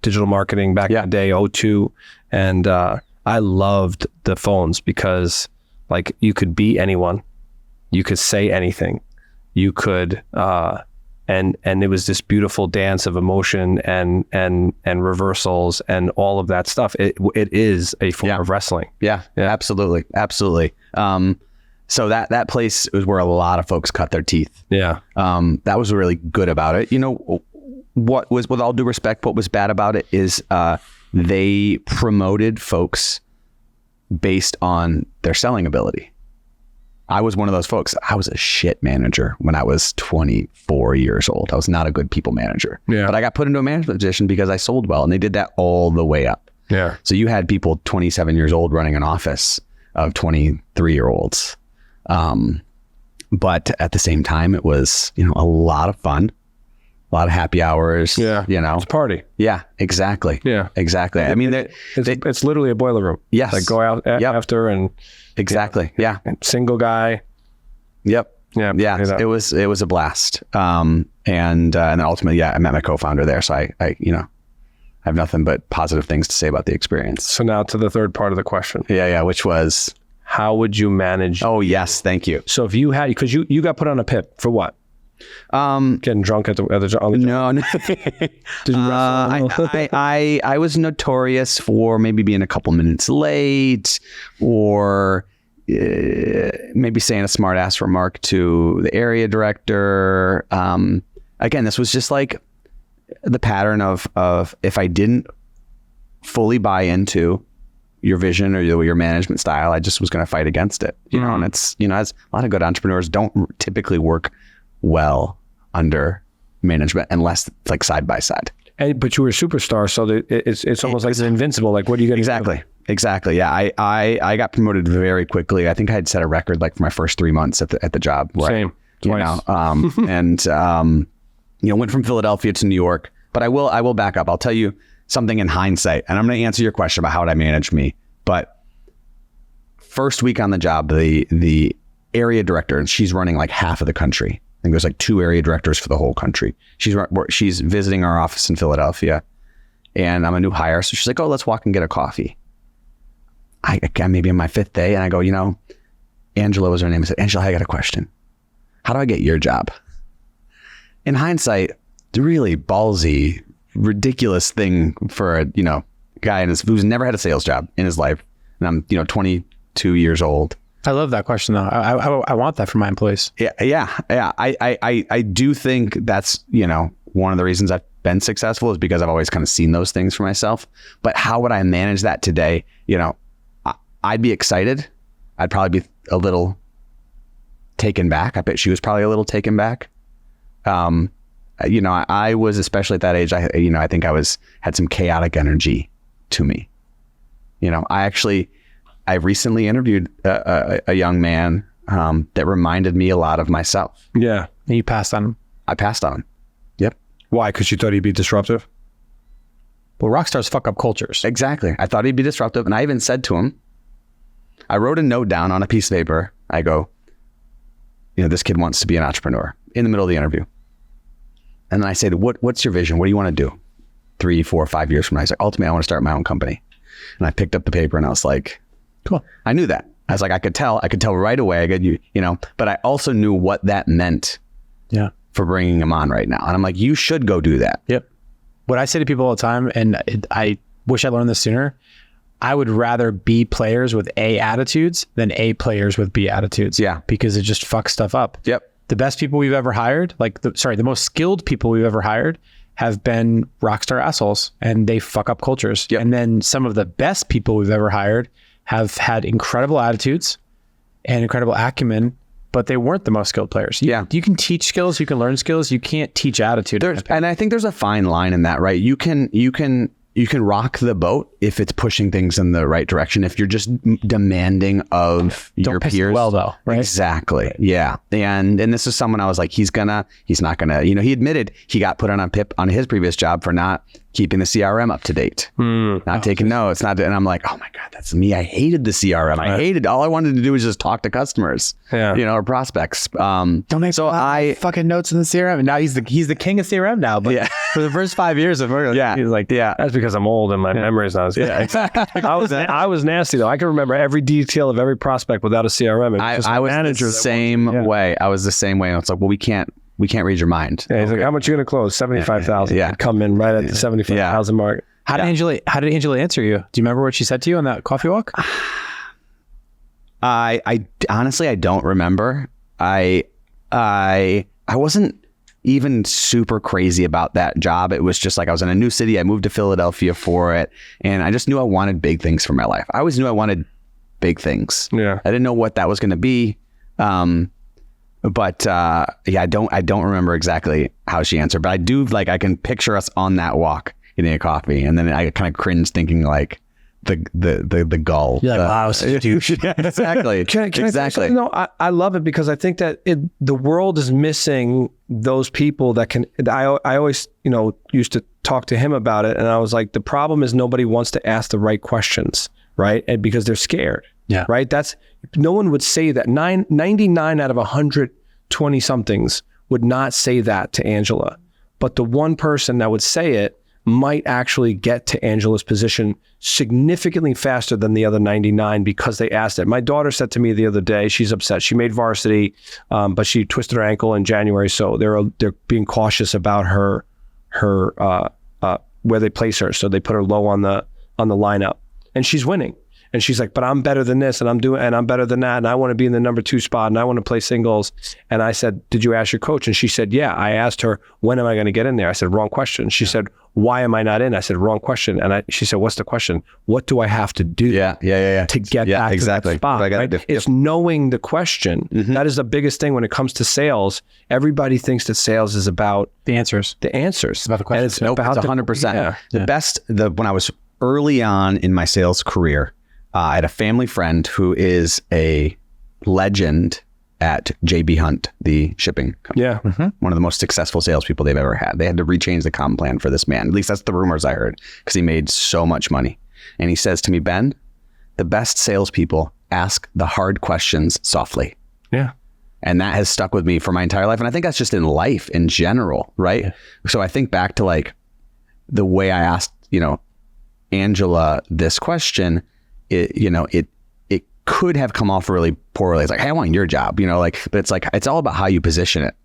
digital marketing back in the day, 02. And I loved the phones because like you could be anyone, you could say anything, you could, and it was this beautiful dance of emotion and reversals and all of that stuff. It is a form of wrestling. Yeah, absolutely. So that place was where a lot of folks cut their teeth. Yeah. That was really good about it. You know, what was, with all due respect, what was bad about it is they promoted folks based on their selling ability. I was one of those folks. I was a shit manager when I was 24 years old. I was not a good people manager. Yeah. But I got put into a management position because I sold well, and they did that all the way up. Yeah. So you had people 27 years old running an office of 23-year-olds. But at the same time, it was, a lot of fun, a lot of happy hours. Yeah. It's a party. Yeah, exactly. Yeah, exactly. I mean, it's literally a boiler room. Yes. Like go out after and exactly. Yeah. Single guy. Yep. Yeah. Yeah. It was a blast. And then ultimately, I met my co-founder there. So I have nothing but positive things to say about the experience. So now to the third part of the question. Yeah. Which was, how would you manage? Oh, yes. Thank you. So if you had, because you got put on a PIP for what? Getting drunk on the job? No. Did you wrestle? I was notorious for maybe being a couple minutes late, or maybe saying a smart ass remark to the area director. Again, this was just like the pattern of if I didn't fully buy into your vision or your management style, I just was going to fight against it, and it's, as a lot of good entrepreneurs don't typically work well under management unless it's like side by side. But you were a superstar, so it's almost like it's invincible. Like, what do you get? Exactly. Yeah. I got promoted very quickly. I think I had set a record like for my first 3 months at the job. Same. Twice. And went from Philadelphia to New York. But I will back up. I'll tell you something in hindsight, and I'm going to answer your question about how would I manage me. But first week on the job, the area director, and she's running like half of the country. I think there's like 2 area directors for the whole country. She's visiting our office in Philadelphia, and I'm a new hire. So she's like, "Oh, let's walk and get a coffee." I maybe on my 5th day, and I go, Angela was her name. I said, "Angela, I got a question. How do I get your job?" In hindsight, it's a really ballsy, ridiculous thing for a guy who's never had a sales job in his life, and I'm 22 years old. I love that question though. I want that for my employees. Yeah. I do think that's one of the reasons I've been successful is because I've always kind of seen those things for myself. But how would I manage that today? I'd be excited. I'd probably be a little taken back. I bet she was probably a little taken back. I was, especially at that age, I think I had some chaotic energy to me. I recently interviewed a young man that reminded me a lot of myself. Yeah. And you passed on him. I passed on him. Yep. Why? Because you thought he'd be disruptive? Well, rock stars fuck up cultures. Exactly. I thought he'd be disruptive. And I even said to him, I wrote a note down on a piece of paper. I go, this kid wants to be an entrepreneur, in the middle of the interview. And then I said, what's your vision? What do you want to do 3, 4, 5 years from now? He's like, ultimately, I want to start my own company. And I picked up the paper and I was like, cool. I knew that. I was like, I could tell right away. But I also knew what that meant for bringing him on right now. And I'm like, you should go do that. Yep. What I say to people all the time, and I wish I learned this sooner, I would rather B players with A attitudes than A players with B attitudes. Yeah. Because it just fucks stuff up. Yep. The best people we've ever hired, the most skilled people we've ever hired have been rockstar assholes, and they fuck up cultures. Yep. And then some of the best people we've ever hired have had incredible attitudes and incredible acumen, but they weren't the most skilled players. You can teach skills, you can learn skills, you can't teach attitude. And I think there's a fine line in that, right? You can rock the boat if it's pushing things in the right direction. If you're just demanding of your peers. Well, though, right? Exactly. Yeah. And this is someone I was like, he's not gonna, he admitted he got put on a pip on his previous job for not keeping the CRM up to date, not taking notes, and I'm like, oh my God, that's me. I hated the CRM. All I wanted to do was just talk to customers, or prospects. Don't make fucking notes in the CRM. And now he's the king of CRM now. But for the first 5 years of work, he's like, that's because I'm old and my memory's not as good. Exactly. I was nasty though. I can remember every detail of every prospect without a CRM. I was the same way. I was the same way. It's like, well, we can't read your mind. Yeah, he's like, how much are you going to close? 75,000. Yeah. Come in right at the 75,000 mark. How did Angela answer you? Do you remember what she said to you on that coffee walk? I honestly, I don't remember. I wasn't even super crazy about that job. It was just like I was in a new city. I moved to Philadelphia for it. And I just knew I wanted big things for my life. I always knew I wanted big things. Yeah. I didn't know what that was going to be. But I don't remember exactly how she answered, but I do, like, I can picture us on that walk getting a coffee, and then I kind of cringe thinking like the gull. You're like, wow, such a douche. Yeah, exactly. Exactly. No, I love it because I think that the world is missing those people that can. I always used to talk to him about it, and I was like, the problem is nobody wants to ask the right questions, right? And because they're scared. Yeah. Right. No one would say that. 99 out of 120 somethings would not say that to Angela. But the one person that would say it might actually get to Angela's position significantly faster than the other 99 because they asked it. My daughter said to me the other day, she's upset. She made varsity, but she twisted her ankle in January. So they're being cautious about her where they place her. So they put her low on the lineup, and she's winning. And she's like, but I'm better than this, and I'm better than that, and I want to be in the number 2 spot, and I want to play singles. And I said, did you ask your coach? And she said, yeah. I asked her, when am I going to get in there? I said, wrong question. She said, why am I not in? I said, wrong question. And she said, what's the question? What do I have to do to get back to that spot? Right? It's knowing the question. Mm-hmm. That is the biggest thing when it comes to sales. Everybody thinks that sales is about the answers. It's about the question. It's about 100%. When I was early on in my sales career, I had a family friend who is a legend at JB Hunt, the shipping company. Yeah. Mm-hmm. One of the most successful salespeople they've ever had. They had to rechange the comp plan for this man. At least that's the rumors I heard, because he made so much money. And he says to me, Ben, the best salespeople ask the hard questions softly. Yeah. And that has stuck with me for my entire life. And I think that's just in life in general, right? Yeah. So I think back to like the way I asked, Angela this question. It could have come off really poorly. It's like, hey, I want your job, but it's like, it's all about how you position it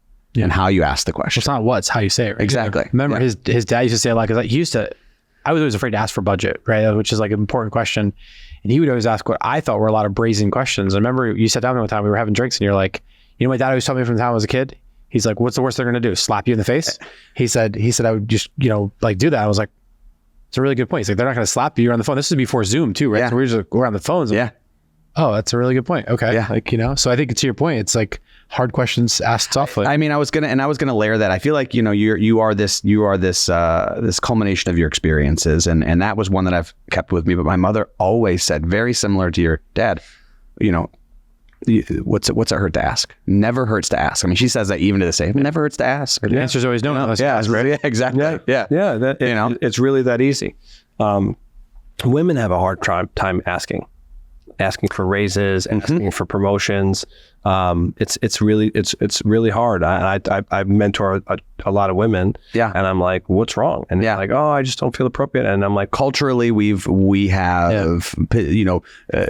and how you ask the question. Well, it's not what, it's how you say it, right? Exactly. Remember his dad used to say a lot, because I was always afraid to ask for budget, right? Which is like an important question. And he would always ask what I thought were a lot of brazen questions. I remember you sat down one time, we were having drinks, and you're like, my dad always told me from the time I was a kid, he's like, what's the worst they're going to do? Slap you in the face? He said, I would just, do that. I was like, it's a really good point. He's like, they're not going to slap you. You're on the phone. This is before Zoom too, right? Yeah. So we're on the phones. Yeah. Oh, that's a really good point. Okay. Yeah. So I think to your point, it's like hard questions asked softly. I mean, I was gonna layer that. I feel like, you are this culmination of your experiences. And that was one that I've kept with me. But my mother always said, very similar to your dad, what's it hurt to ask? Never hurts to ask. I mean, she says that even to this day. It never hurts to ask. The answer's always no. Yeah, exactly. Yeah. It's really that easy. Women have a hard time asking for raises, asking for promotions. It's really hard. I mentor a lot of women. Yeah. And I'm like, what's wrong? And they're like, oh, I just don't feel appropriate. And I'm like, culturally,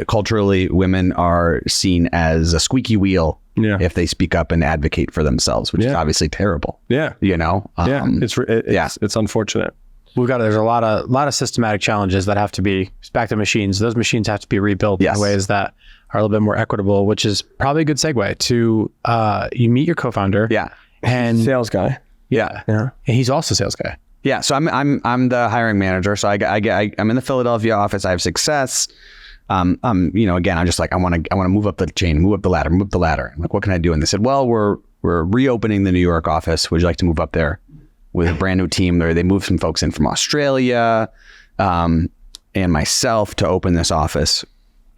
culturally, women are seen as a squeaky wheel if they speak up and advocate for themselves, which is obviously terrible. Yeah. It's unfortunate. There's a lot of systematic challenges that have to be back to machines. Those machines have to be rebuilt in ways that are a little bit more equitable, which is probably a good segue to you meet your co-founder. Yeah. And sales guy. Yeah. And he's also a sales guy. Yeah. So I'm the hiring manager. So I'm in the Philadelphia office. I have success. again, I'm just like, I want to move up the chain, move up the ladder. I'm like, what can I do? And they said, well, we're reopening the New York office. Would you like to move up there with a brand new team? They moved some folks in from Australia, and myself to open this office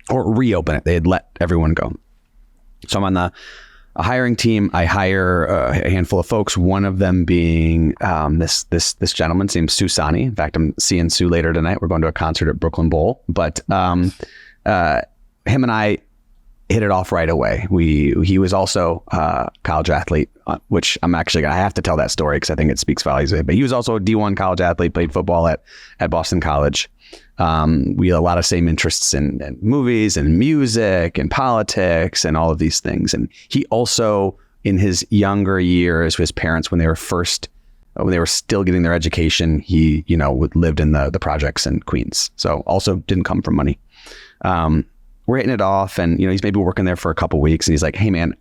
or reopen it. They had let everyone go. So I'm on a hiring team. I hire a handful of folks. One of them being this gentleman's named Sisu Suh. In fact, I'm seeing Sue later tonight. We're going to a concert at Brooklyn Bowl. But him and I hit it off right away. He was also a college athlete, which I have to tell that story because I think it speaks volumes. But he was also a D1 college athlete, played football at Boston College. We had a lot of same interests in movies and music and politics and all of these things. And he also, in his younger years, his parents, when they were still getting their education, he, lived in the projects in Queens. So also didn't come from money. We're hitting it off, and he's maybe working there for a couple of weeks, and he's like, hey man,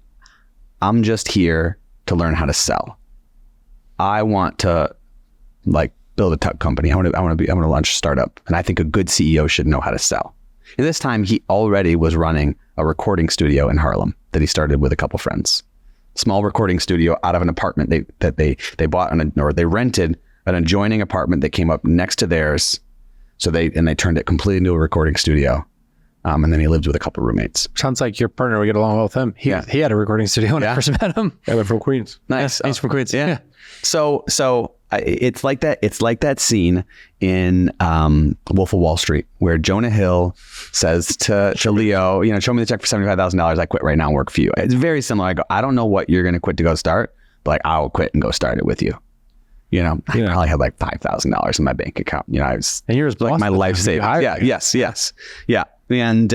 I'm just here to learn how to sell. I want to build a tech company. I want to launch a startup, and I think a good CEO should know how to sell. And this time he already was running a recording studio in Harlem that he started with a couple friends. Small recording studio out of an apartment that they bought or they rented an adjoining apartment that came up next to theirs. So they turned it completely into a recording studio. And then he lived with a couple of roommates. Sounds like your partner would get along well with him. He had a recording studio when I first met him. I went from Queens. Nice. Yeah, he's from Queens. Yeah. So it's like that. It's like that scene in Wolf of Wall Street where Jonah Hill says to Leo, show me the check for $75,000. I quit right now and work for you. It's very similar. I go, I don't know what you're going to quit to go start, but I'll quit and go start it with you. I probably had $5,000 in my bank account. I was, and yours like my life savings. Yeah. Yes. Yeah. And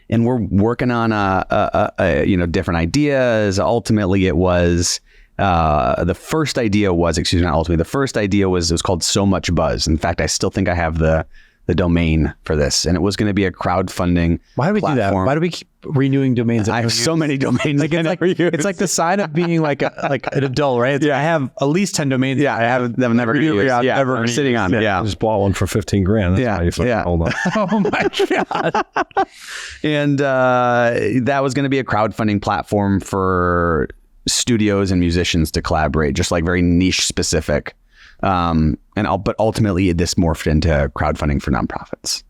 we're working on different ideas. Ultimately, it was the first idea was called So Much Buzz. In fact, I still think I have the domain for this, and it was going to be a crowdfunding. Why do we do that? Why do we keep renewing domains? I have so many domains. It's like the sign of being like an adult, right? I have at least 10 domains. Yeah, I have them never used. Ever sitting on. I just bought one for $15,000. That's how you fucking hold on. Oh my God. And that was going to be a crowdfunding platform for studios and musicians to collaborate, just like very niche specific. But ultimately this morphed into crowdfunding for nonprofits.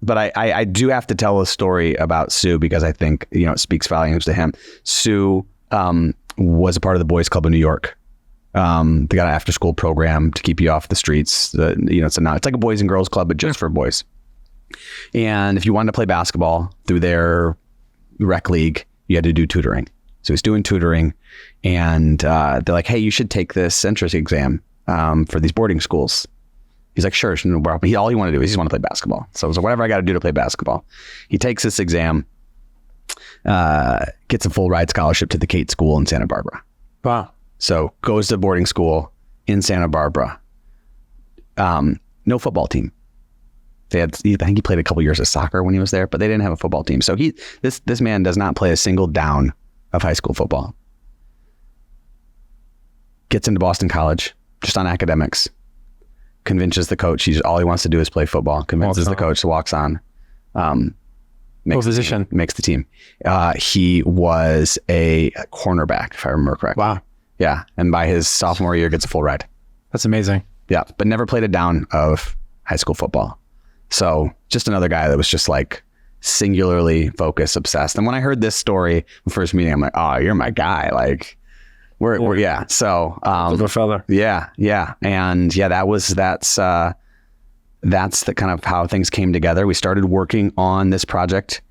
But I do have to tell a story about Sue because I think, it speaks volumes to him. Sue, was a part of the Boys Club of New York. They got an after school program to keep you off the streets. It's like a boys and girls club, but just for boys. And if you wanted to play basketball through their rec league, you had to do tutoring. So he's doing tutoring, and they're like, hey, you should take this entrance exam for these boarding schools. He's like, sure. All he wanted to do is he wanted to play basketball. So I was like, whatever I got to do to play basketball. He takes this exam, gets a full ride scholarship to the Kate School in Santa Barbara. Wow. So goes to boarding school in Santa Barbara. No football team. I think he played a couple years of soccer when he was there, but they didn't have a football team. So this man does not play a single down of high school football. Gets into Boston College just on academics. Convinces the coach all he wants to do is play football. Convinces the coach, walks on. Makes the team. He was a cornerback, if I remember correctly. Wow. Yeah, and by his sophomore year, gets a full ride. That's amazing. Yeah, but never played a down of high school football. So just another guy that was just like singularly focused, obsessed. And when I heard this story, the first meeting, I'm like, oh, you're my guy. Like, we're yeah. So, little fella. Yeah. And yeah, that's the kind of how things came together. We started working on this project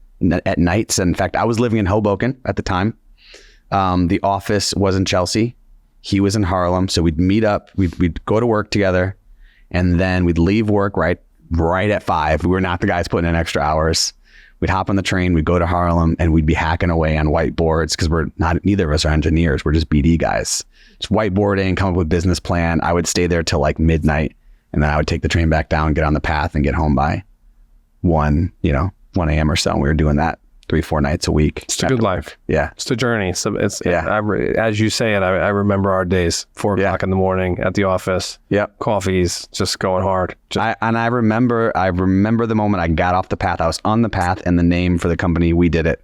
at nights. In fact, I was living in Hoboken at the time. The office was in Chelsea. He was in Harlem. So we'd meet up, we'd go to work together, and then we'd leave work right at 5. We were not the guys putting in extra hours. We'd hop on the train, we'd go to Harlem, and we'd be hacking away on whiteboards because neither of us are engineers. We're just BD guys. Just whiteboarding, come up with business plan. I would stay there till like midnight, and then I would take the train back down, get on the path, and get home by 1 a.m. or so. And we were doing that 3-4 nights a week. It's a good life. Yeah. It's the journey. So as you say it, I remember our days, 4 o'clock in the morning at the office. Yep. Coffees, just going hard. I remember the moment I got off the path. I was on the path, and the name for the company WeDidIt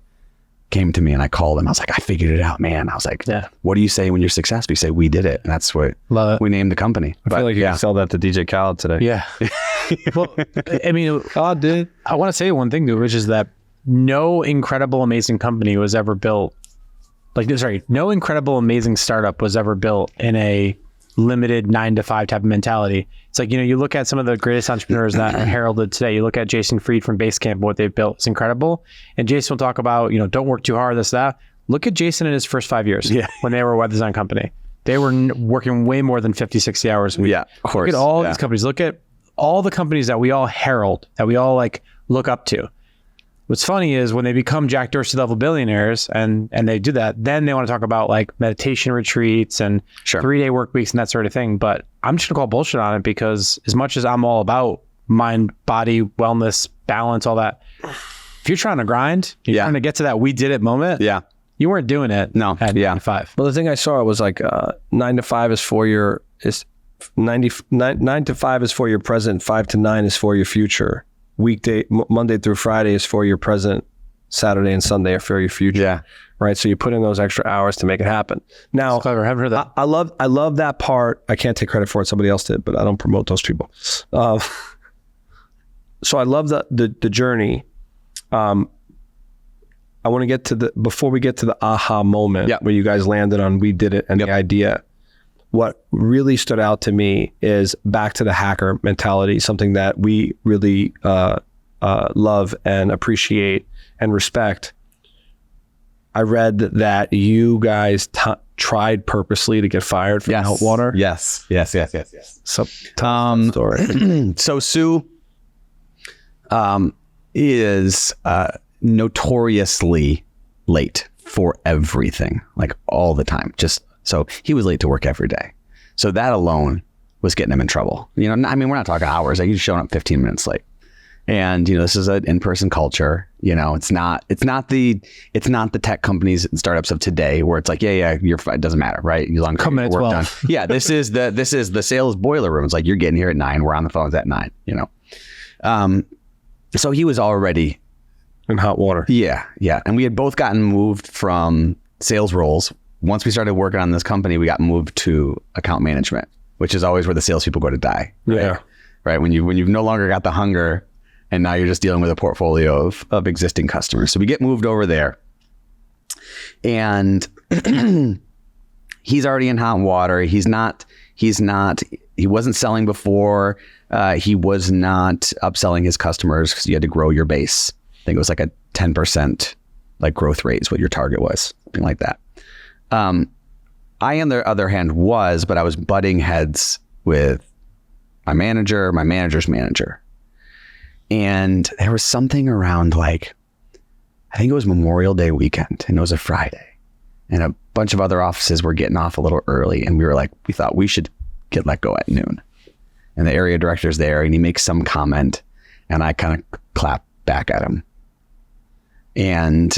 came to me, and I called him. I was like, I figured it out, man. I was like, what do you say when you're successful? You say WeDidIt, and that's what we named the company. I feel like you can sell that to DJ Khaled today. Yeah. Well, I mean, dude. I want to say one thing, dude, which is that no incredible, amazing company was ever built. No incredible, amazing startup was ever built in a limited 9-to-5 type of mentality. It's like, you look at some of the greatest entrepreneurs that are heralded today. You look at Jason Fried from Basecamp, what they've built. It's incredible. And Jason will talk about, don't work too hard, this, that. Look at Jason in his first 5 years when they were a web design company. They were working way more than 50, 60 hours a week. Yeah, of course. Look at all these companies. Look at all the companies that we all herald, that we all look up to. What's funny is when they become Jack Dorsey level billionaires and they do that, then they want to talk about meditation retreats and 3-day work weeks and that sort of thing. But I'm just gonna call bullshit on it, because as much as I'm all about mind, body, wellness, balance, all that, if you're trying to grind, you're trying to get to that WeDidIt moment. Yeah. You weren't doing it. No. At 9 to 5. Well, the thing I saw was 9 to 5 is for your 9 to 5 is for your present, 5 to 9 is for your future. Weekday, Monday through Friday is for your present, Saturday and Sunday are for your future. Yeah. Right. So you put in those extra hours to make it happen. Now, that's clever. I haven't heard that. I love that part. I can't take credit for it. Somebody else did, but I don't promote those people. So I love the journey. I want to get to before we get to the aha moment where you guys landed on WeDidIt and the idea. What really stood out to me is back to the hacker mentality, something that we really love and appreciate and respect. I read that you guys tried purposely to get fired from Meltwater. Yes. So story. So Suh is notoriously late for everything, all the time. So he was late to work every day. So that alone was getting him in trouble. We're not talking hours. He's showing up 15 minutes late. And, this is an in-person culture. It's not the tech companies and startups of today where it's you're fine. It doesn't matter, right? You long come at 12. Done. Yeah. This is the sales boiler room. It's you're getting here at 9. We're on the phones at 9, So he was already in hot water. Yeah. And we had both gotten moved from sales roles. Once we started working on this company, we got moved to account management, which is always where the salespeople go to die. Right? Yeah. Right. When you've no longer got the hunger, and now you're just dealing with a portfolio of existing customers. So we get moved over there, and he's already in hot water. He wasn't selling before. He was not upselling his customers because you had to grow your base. I think it was a 10% growth rate is what your target was, something like that. I, on the other hand, but I was butting heads with my manager, my manager's manager. And there was something around I think it was Memorial Day weekend, and it was a Friday. And a bunch of other offices were getting off a little early, and we thought we should get let go at noon. And the area director's there, and he makes some comment, and I kind of clap back at him. And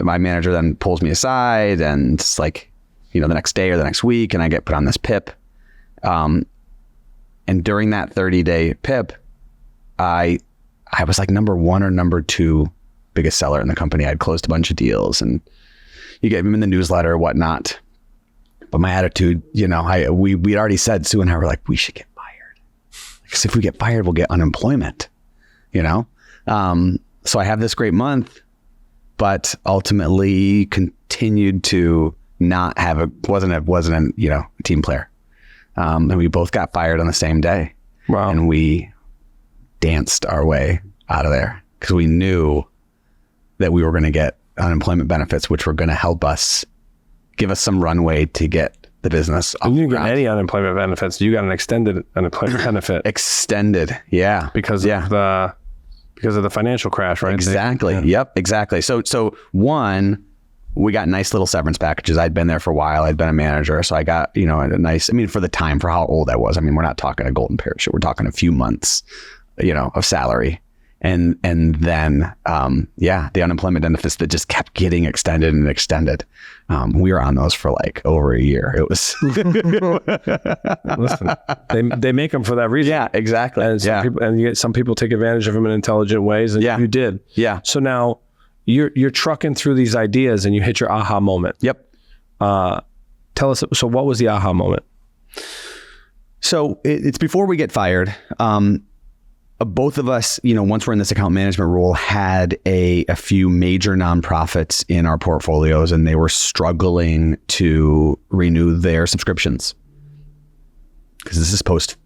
my manager then pulls me aside, and it's the next day or the next week, and I get put on this PIP. And during that 30-day PIP, I was number 1 or number 2 biggest seller in the company. I'd closed a bunch of deals, and you get them in the newsletter or whatnot. But my attitude, we'd already said, Sue and I were we should get fired. Because if we get fired, we'll get unemployment, So I have this great month, but ultimately continued to not have wasn't a team player. And we both got fired on the same day. Wow. And we danced our way out of there because we knew that we were going to get unemployment benefits, which were going to help us give us some runway to get the business off. You didn't get any unemployment benefits. You got an extended unemployment benefit. Extended. Yeah. Because of the financial crash, right? Exactly. Yep. Exactly. So one, we got nice little severance packages. I'd been there for a while. I'd been a manager. So I got, a nice, for the time, for how old I was. We're not talking a golden parachute. We're talking a few months, of salary. And then, the unemployment benefits that just kept getting extended and extended. We were on those for like over a year. It was, Listen, they make them for that reason. yeah, exactly. And some people take advantage of them in intelligent ways, and you did. Yeah. So now you're trucking through these ideas, and you hit your aha moment. Yep. Tell us. So what was the aha moment? So it's before we get fired. Both of us, once we're in this account management role, had a few major nonprofits in our portfolios, and they were struggling to renew their subscriptions because this is post,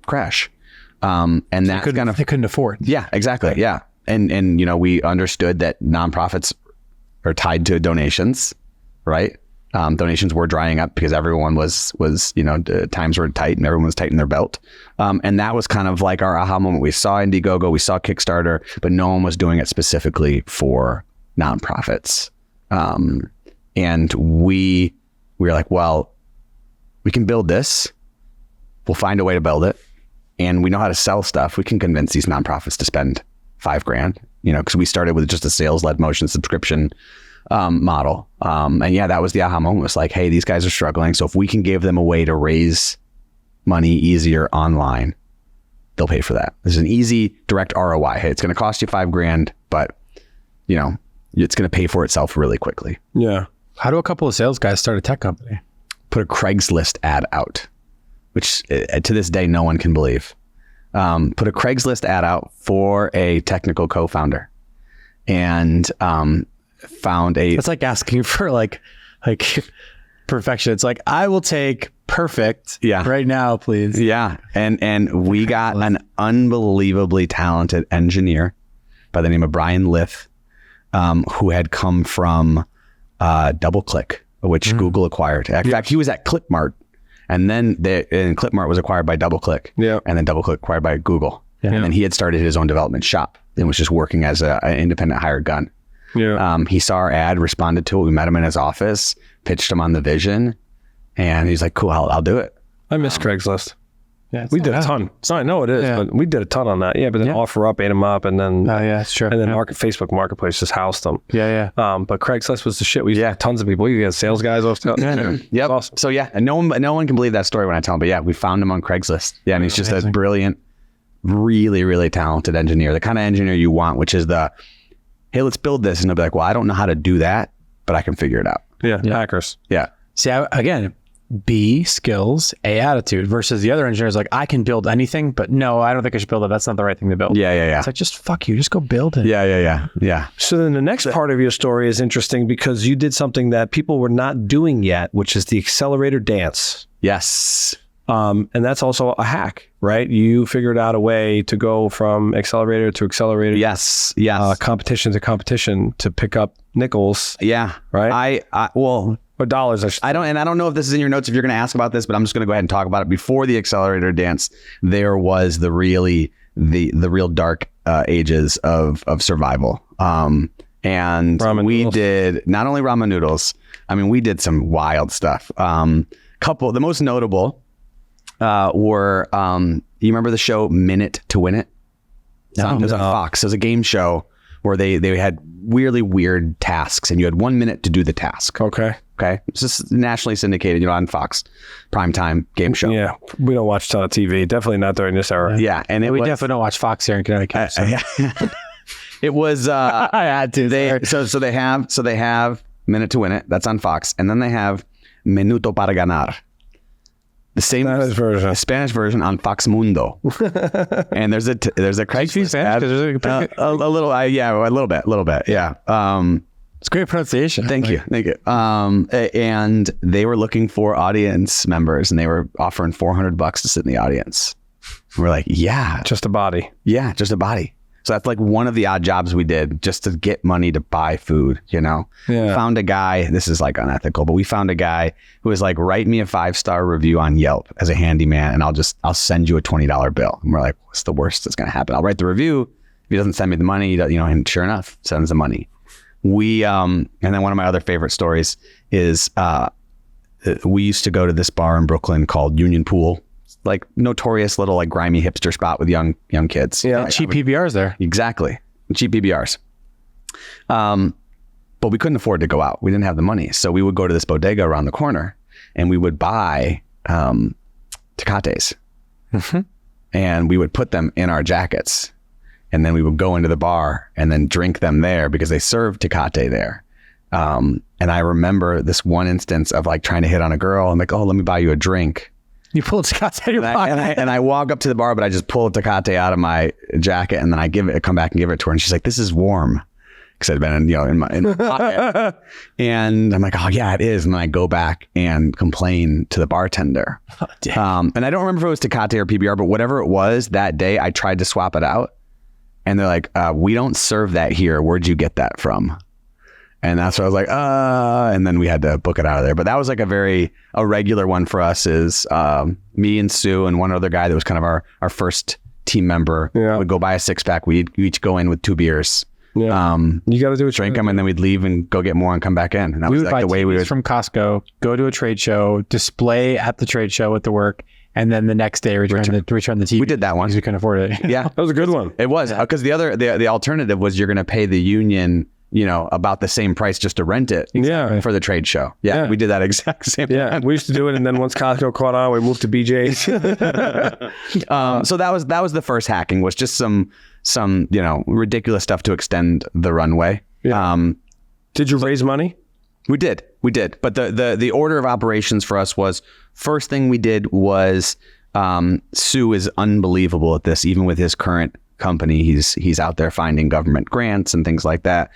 crash. And that's kind of, they couldn't afford. yeah, exactly. Yeah. And we understood that nonprofits are tied to donations, right? Donations were drying up because everyone was times were tight and everyone was tightening their belt. And that was kind of like our aha moment. We saw Indiegogo, we saw Kickstarter, but no one was doing it specifically for nonprofits. And we were like, well, we can build this. We'll find a way to build it. And we know how to sell stuff. We can convince these nonprofits to spend $5,000, because we started with just a sales-led motion subscription model. That was the aha moment. It was like, hey, these guys are struggling. So if we can give them a way to raise money easier online, they'll pay for that. There's an easy direct ROI. Hey, it's going to cost you $5,000, but it's going to pay for itself really quickly. Yeah. How do a couple of sales guys start a tech company? Put a Craigslist ad out, which to this day, no one can believe. Put a Craigslist ad out for a technical co-founder and, found a... It's like asking for like perfection. It's like, I will take perfect right now, please. Yeah. And we got an unbelievably talented engineer by the name of Brian Lith, who had come from DoubleClick, which Google acquired. In fact, he was at Clipmart, and then Clipmart was acquired by DoubleClick. Yeah. And then DoubleClick acquired by Google. Yeah. And then he had started his own development shop and was just working as an independent hired gun. Yeah. He saw our ad, responded to it. We met him in his office, pitched him on the vision, and he's like, cool, I'll do it. I miss Craigslist. Yeah, We did a ton. So I know it is, but we did a ton on that. Yeah, but then OfferUp ate them up, and then it's true. and then Facebook Marketplace just housed them. Yeah. But Craigslist was the shit. We had tons of people. You had sales guys. Yep. Awesome. So and no one can believe that story when I tell them. But we found him on Craigslist. Yeah, and he's just a brilliant, really, really talented engineer. The kind of engineer you want, which is hey, let's build this, and they'll be like, well, I don't know how to do that, but I can figure it out. Yeah. Hackers. Yeah. See, again, B, skills, A, attitude, versus the other engineers like, I can build anything, but no, I don't think I should build it. That's not the right thing to build. Yeah. It's like, just fuck you. Just go build it. Yeah. So then the next part of your story is interesting because you did something that people were not doing yet, which is the accelerator dance. Yes. And that's also a hack, right? You figured out a way to go from accelerator to accelerator. Yes. Competition to competition to pick up nickels. Yeah. Right. Or dollars. I don't know if this is in your notes if you're going to ask about this, but I'm just going to go ahead and talk about it. Before the accelerator dance, there was the real dark ages of survival. And ramen we noodles. did not only ramen noodles. I mean, we did some wild stuff. The most notable were you remember the show Minute to Win It? It was on Fox. It was a game show where they had really weird tasks, and you had 1 minute to do the task. Okay. It's just nationally syndicated, on Fox primetime game show. Yeah, we don't watch a ton of TV. Definitely not during this era. Yeah, and we definitely don't watch Fox here in Connecticut. So. It was. I had to. So they have Minute to Win It. That's on Fox, and then they have Minuto para Ganar. The same Spanish version on Fox Mundo. And there's a Craigslist ad. A little bit. Yeah. It's great pronunciation. Thank you. And they were looking for audience members, and they were offering $400 to sit in the audience. We're like, just a body. Yeah, just a body. So that's like one of the odd jobs we did just to get money to buy food, Yeah. Found a guy, this is like unethical, but we found a guy who was like, write me a 5-star review on Yelp as a handyman, and I'll send you a $20 bill. And we're like, what's the worst that's going to happen? I'll write the review. If he doesn't send me the money, and sure enough, sends the money. And then one of my other favorite stories is we used to go to this bar in Brooklyn called Union Pool. like notorious little like grimy hipster spot with young kids. Yeah. Cheap PBRs there. Exactly. Cheap PBRs. But we couldn't afford to go out. We didn't have the money. So we would go to this bodega around the corner and we would buy Tecates. And we would put them in our jackets. And then we would go into the bar and then drink them there because they served Tecate there. And I remember this one instance of like trying to hit on a girl. I'm like, oh, let me buy you a drink. You pull Tecate out of your pocket. And I walk up to the bar, but I just pull Tecate out of my jacket and then I come back and give it to her. And she's like, this is warm. Because I'd been in my pocket. And I'm like, oh yeah, it is. And then I go back and complain to the bartender. And I don't remember if it was Tecate or PBR, but whatever it was that day, I tried to swap it out. And they're like, we don't serve that here. Where'd you get that from? And that's what I was like, and then we had to book it out of there. But that was like a regular one for us is me and Sue and one other guy that was kind of our first team member would go buy a 6-pack. We'd each go in with 2 beers. Yeah. You got to do it. Drink them and then we'd leave and go get more and come back in. And that was like the way we would from Costco, go to a trade show, display at the trade show with the work, and then the next day return the TV. We did that one. Because we couldn't afford it. Yeah. That was a good one. It was because the alternative was you're going to pay the union, about the same price just to rent it for the trade show. Yeah. We did that exact same thing. Yeah. We used to do it. And then once Costco caught on, we moved to BJ's. So that was the first hacking, was just some ridiculous stuff to extend the runway. Yeah. Did you raise money? We did. But the order of operations for us was, first thing we did was, Sue is unbelievable at this, even with his current company. He's out there finding government grants and things like that.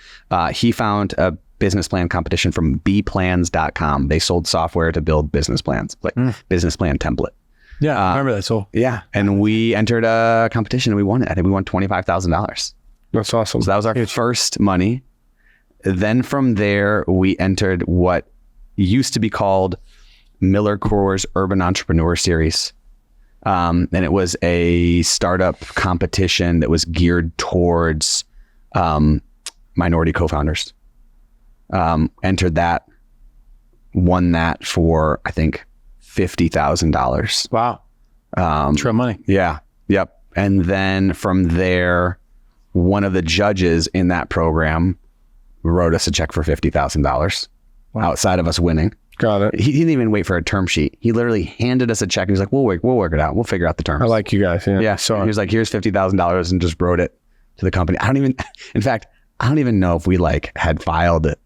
He found a business plan competition from bplans.com. They sold software to build business plans, like business plan template. Yeah, I remember that. So yeah, and we entered a competition and we won it. I think we won $25,000. That's awesome. So that was our first money. Then from there, we entered what used to be called Miller Coors Urban Entrepreneur Series. And it was a startup competition that was geared towards minority co-founders. Entered that, won that for, I think, $50,000. Wow. True money. Yeah. Yep. And then from there, one of the judges in that program wrote us a check for $50,000 outside of us winning. Got it. He didn't even wait for a term sheet. He literally handed us a check. He was like, we'll work it out. We'll figure out the terms. I like you guys. Yeah. So he was like, here's $50,000 and just wrote it to the company. I don't even know if we had filed it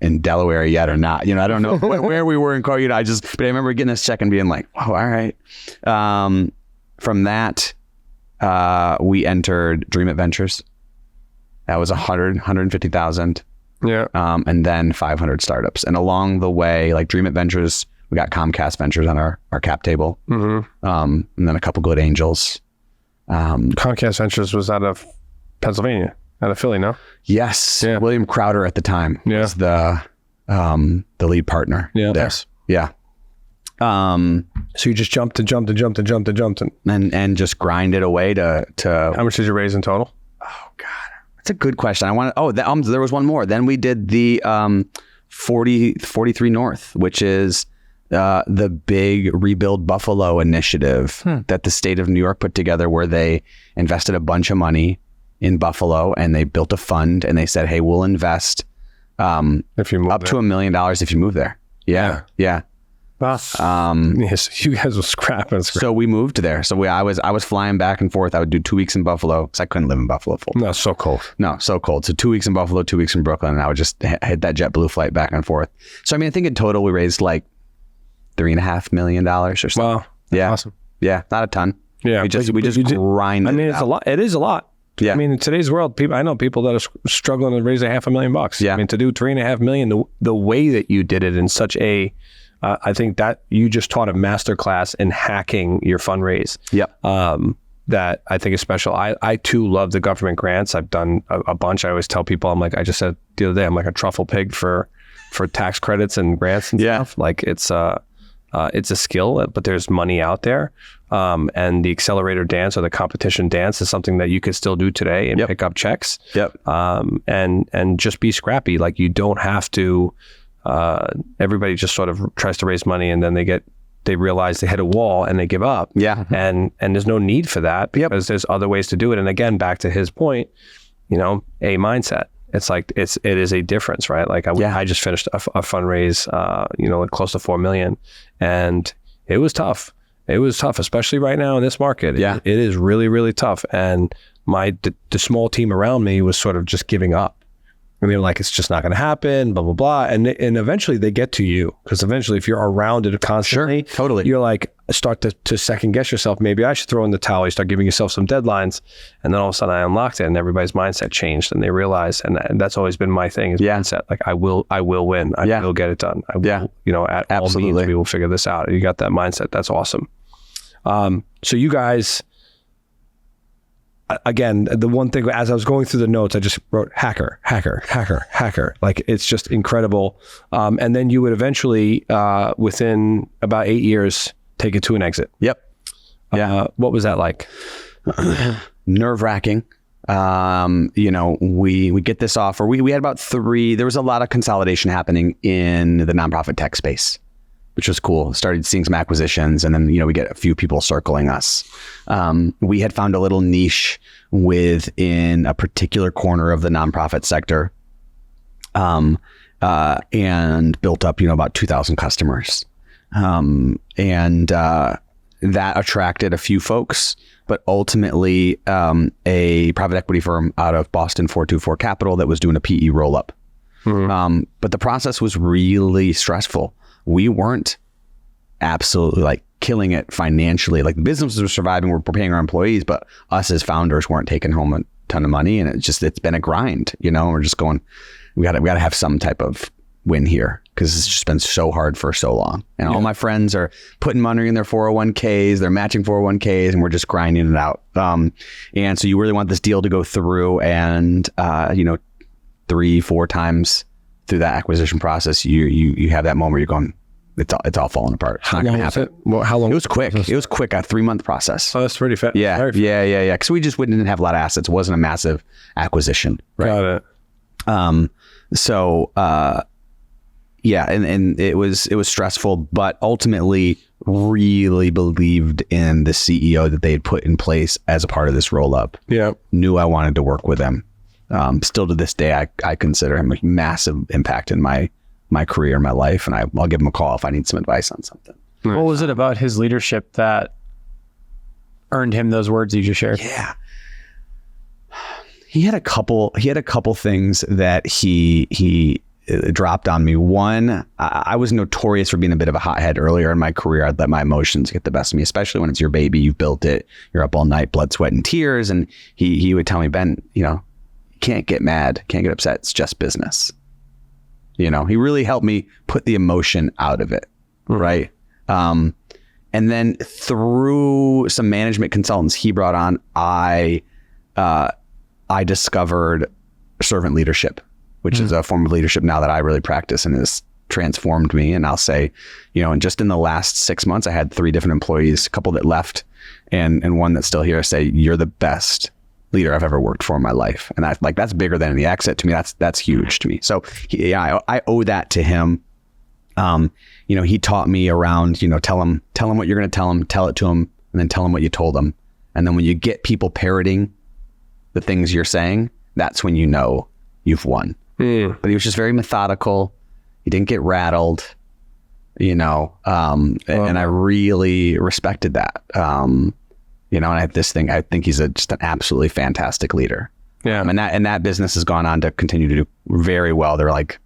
in Delaware yet or not. I don't know where we were in court. But I remember getting this check and being like, oh, all right. From that, we entered DreamIt Ventures. That was $150,000. Yeah. And then 500 startups. And along the way, like DreamIt Ventures, we got Comcast Ventures on our cap table. Mm-hmm. And then a couple good angels. Comcast Ventures was out of Pennsylvania, out of Philly, no? Yes. Yeah. William Crowder at the time was the lead partner. Yeah. There. Yes. Yeah. So you just jumped and just grinded away to how much did you raise in total? Oh God. That's a good question. There was one more. Then we did the 43 North, which is the big Rebuild Buffalo initiative that the state of New York put together, where they invested a bunch of money in Buffalo and they built a fund and they said, hey, we'll invest if you move up to $1 million if you move there. Yeah. Yes, you guys were scrapping. So we moved there. So I was flying back and forth. I would do 2 weeks in Buffalo because I couldn't live in Buffalo full time. No, so cold. So 2 weeks in Buffalo, 2 weeks in Brooklyn, and I would just hit that JetBlue flight back and forth. So I think in total we raised like $3.5 million or something. Wow. Yeah. Awesome. Yeah. Not a ton. Yeah. We just grinded. It's a lot. It is a lot. Yeah. In today's world, I know people that are struggling to raise $500,000. Yeah. To do $3.5 million, the way that you did it in such a, I think that you just taught a masterclass in hacking your fundraise. Yep. That I think is special. I too love the government grants. I've done a bunch. I always tell people, I just said the other day, I'm like a truffle pig for tax credits and grants and stuff. Like it's a skill, but there's money out there. And the accelerator dance or the competition dance is something that you can still do today and pick up checks. Yep. And just be scrappy. Like you don't have to. Everybody just sort of tries to raise money and then they get they realize they hit a wall and they give up. Yeah. And there's no need for that because there's other ways to do it. And again, back to his point, a mindset. It's like, it is a difference, right? Like I just finished a fundraise, like close to 4 million, and it was tough. It was tough, especially right now in this market. It is really, really tough. And the small team around me was sort of just giving up. And they were like, it's just not going to happen, blah, blah, blah. And eventually they get to you, because eventually if you're around it constantly, totally, you're like, start to second guess yourself. Maybe I should throw in the towel. You start giving yourself some deadlines. And then all of a sudden I unlocked it and everybody's mindset changed and they realize, and that's always been my thing is mindset. Like I will win. I will get it done. I will, at all means, we will figure this out. You got that mindset. That's awesome. So you guys, again, the one thing, as I was going through the notes, I just wrote hacker. Like, it's just incredible. And then you would eventually, within about 8 years, take it to an exit. Yep. Yeah. What was that like? Nerve-wracking. We get this offer. We had about 3, there was a lot of consolidation happening in the nonprofit tech space, which was cool. Started seeing some acquisitions, and then, we get a few people circling us. We had found a little niche within a particular corner of the nonprofit sector, and built up, about 2,000 customers. That attracted a few folks, but ultimately, a private equity firm out of Boston, 424 Capital, that was doing a PE roll-up. Mm-hmm. But the process was really stressful. We weren't absolutely like killing it financially. Like, the businesses were surviving, we're paying our employees, but us as founders weren't taking home a ton of money. And it's been a grind, we're just going, we gotta have some type of win here, because it's just been so hard for so long. And all my friends are putting money in their 401ks, they're matching 401ks, and we're just grinding it out. And so you really want this deal to go through, and 3-4 times through that acquisition process, you have that moment where you're going, it's all falling apart. It's not going to happen. How long? It was quick. It was quick, a 3-month process. Oh, that's pretty fast. Yeah. Because we just didn't have a lot of assets. It wasn't a massive acquisition. Right? Got it. And it was stressful, but ultimately really believed in the CEO that they had put in place as a part of this roll up. Yeah. Knew I wanted to work with him. Still to this day, I consider him a massive impact in my career, my life, and I'll give him a call if I need some advice on something. What was it about his leadership that earned him those words you just shared? Yeah. He had a couple things that he dropped on me. One, I was notorious for being a bit of a hothead earlier in my career. I'd let my emotions get the best of me, especially when it's your baby, you've built it, you're up all night, blood, sweat, and tears. And he would tell me, Ben, you can't get mad, can't get upset. It's just business. He really helped me put the emotion out of it. Right. And then through some management consultants he brought on, I discovered servant leadership, which is a form of leadership now that I really practice and has transformed me. And I'll say, and just in the last 6 months, I had 3 different employees, a couple that left and one that's still here, say, you're the best leader I've ever worked for in my life. And that's bigger than the exit to me. That's huge to me. So I owe that to him. He taught me around, tell him what you're going to tell him, tell it to him, and then tell him what you told him. And then when you get people parroting the things you're saying, that's when you've won. But he was just very methodical. He didn't get rattled, and I really respected that. And I have this thing, I think he's just an absolutely fantastic leader. Yeah. And that business has gone on to continue to do very well. They're like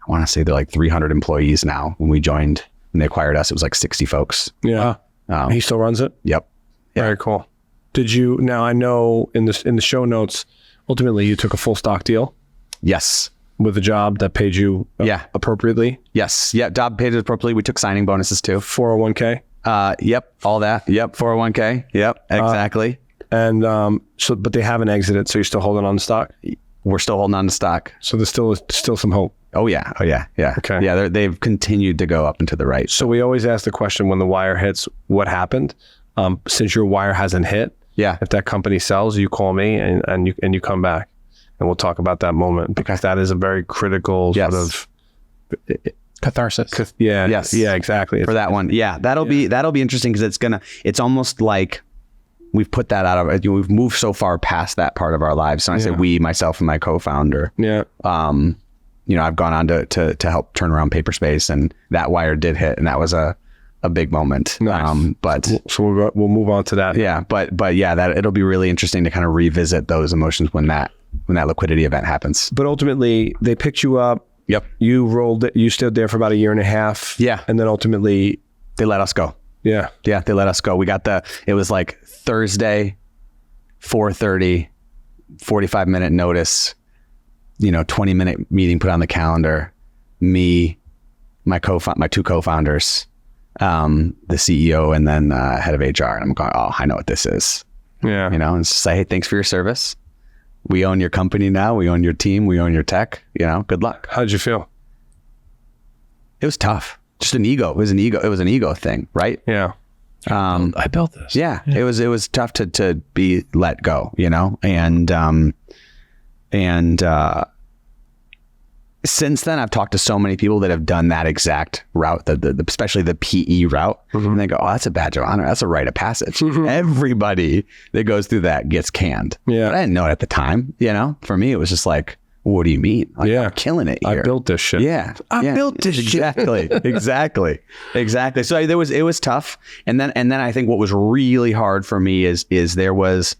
300 employees now. When we joined, when they acquired us, it was like 60 folks. Yeah. He still runs it? Yep. Yeah. Very cool. Now I know in the show notes, ultimately you took a full stock deal. Yes. With a job that paid you appropriately. Yes. Yeah. Job paid appropriately. We took signing bonuses too. 401k. Yep. All that. Yep. 401k. Yep. Exactly. But they haven't exited. So you're still holding on to stock? We're still holding on to stock. So there's still some hope. Oh yeah. Yeah. Okay. Yeah. They've continued to go up and to the right. So we always ask the question when the wire hits, what happened? Since your wire hasn't hit, if that company sells, you call me and you come back and we'll talk about that moment, because that is a very critical sort of, Catharsis. Yeah. Yes. Yeah, exactly. For that one. Yeah. That'll be interesting because it's almost like we've put that out of, we've moved so far past that part of our lives. So I say we, myself and my co-founder, I've gone on to help turn around Paperspace, and that wire did hit, and that was a big moment. Nice. So we'll move on to that. Yeah. But yeah, that it'll be really interesting to kind of revisit those emotions when that liquidity event happens. But ultimately they picked you up. Yep. You rolled it. You stayed there for about a year and a half. Yeah. And then ultimately they let us go. Yeah. Yeah. They let us go. We got it was like Thursday, 4:30, 45-minute notice, 20-minute meeting put on the calendar. Me, my two co-founders, the CEO, and then head of HR. And I'm going, oh, I know what this is. Yeah. And say, hey, thanks for your service. We own your company now. We own your team. We own your tech. Good luck. How did you feel? It was tough. Just an ego. It was an ego thing, right? Yeah. I built this. Yeah. It was tough to be let go, and since then I've talked to so many people that have done that exact route, especially the PE route. And they go, oh, that's a badge of honor. That's a rite of passage. Everybody that goes through that gets canned. Yeah. But I didn't know it at the time, For me, it was just like, what do you mean? Like, I'm killing it here. I built this shit. Yeah. I built this shit. Exactly. So it was tough. And then I think what was really hard for me is there was,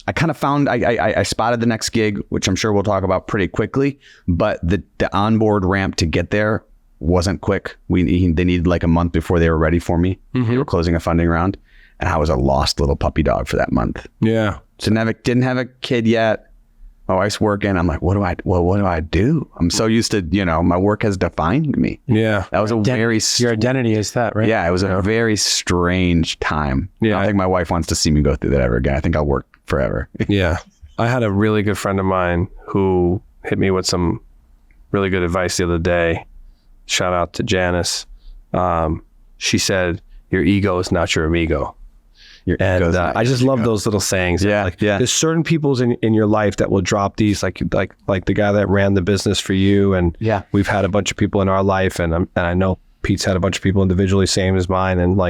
I kind of found, I spotted the next gig, which I'm sure we'll talk about pretty quickly, but the onboard ramp to get there wasn't quick. They needed like a month before they were ready for me. They were closing a funding round, and I was a lost little puppy dog for that month. Yeah. So didn't have a kid yet. My wife's working. I'm like, what do I do? I'm so used to, my work has defined me. Yeah. That was Your identity is that, right? Yeah. It was a very strange time. Yeah. I don't think my wife wants to see me go through that ever again. I think I'll work forever. Yeah. I had a really good friend of mine who hit me with some really good advice the other day. Shout out Janice. She said, your ego is not your amigo. I just love those little sayings. Yeah. There's certain people in your life that will drop these, like the guy that ran the business for you. And we've had a bunch of people in our life, and I know Pete's had a bunch of people individually, same as mine. And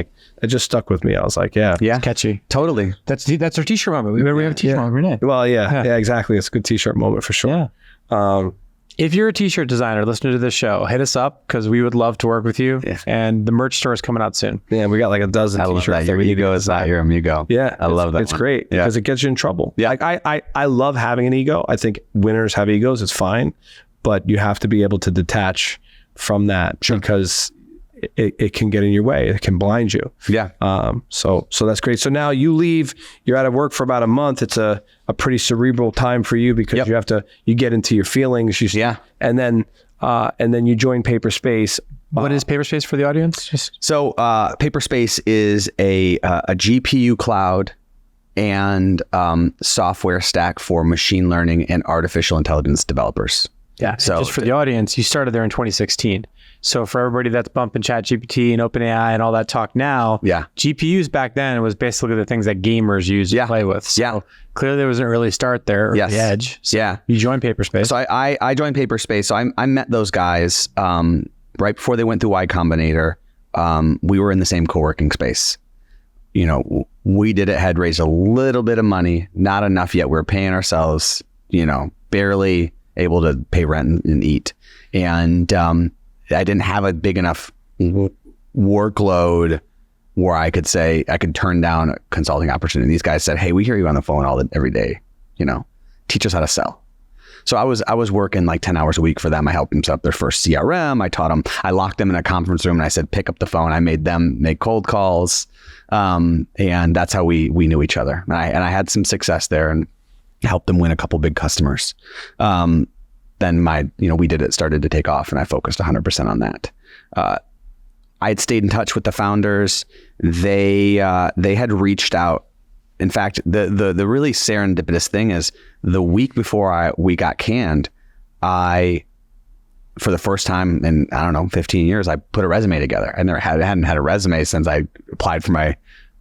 it just stuck with me. I was like, yeah. It's catchy. Totally. That's our t-shirt moment. We have a t-shirt moment every day. Well, yeah, exactly. It's a good t-shirt moment for sure. Yeah. If you're a t-shirt designer listening to this show, hit us up because we would love to work with you. Yeah. And the merch store is coming out soon. Yeah, we got like a dozen t-shirts. I love that. Your ego is not your amigo. Yeah. I love that. It's great because it gets you in trouble. Yeah. I love having an ego. I think winners have egos. It's fine. But you have to be able to detach from that because it can get in your way. It can blind you. Yeah. So that's great. So now you leave, you're out of work for about a month. It's a pretty cerebral time for you because you get into your feelings. And then you join Paperspace. What is Paperspace for the audience? So Paperspace is a GPU cloud and software stack for machine learning and artificial intelligence developers. Yeah. So just for the audience, you started there in 2016. So for everybody that's bumping ChatGPT and OpenAI and all that talk now, GPUs back then was basically the things that gamers used to play with. So clearly there was an early start there, the edge. So you joined Paperspace. So I joined Paperspace. So I met those guys right before they went through Y Combinator. We were in the same co-working space. WeDidIt had raised a little bit of money, not enough yet. We were paying ourselves, barely able to pay rent and eat. And I didn't have a big enough workload where I could say I could turn down a consulting opportunity. These guys said, hey, we hear you on the phone every day, teach us how to sell. So I was working like 10 hours a week for them. I helped them set up their first CRM. I taught them, I locked them in a conference room and I said, pick up the phone. I made them make cold calls. And that's how we knew each other. And I had some success there and helped them win a couple big customers. Then WeDidIt started to take off and I focused 100% on that. I had stayed in touch with the founders. They had reached out. In fact, the really serendipitous thing is the week before we got canned, for the first time in, 15 years, I put a resume together. I hadn't had a resume since I applied for my,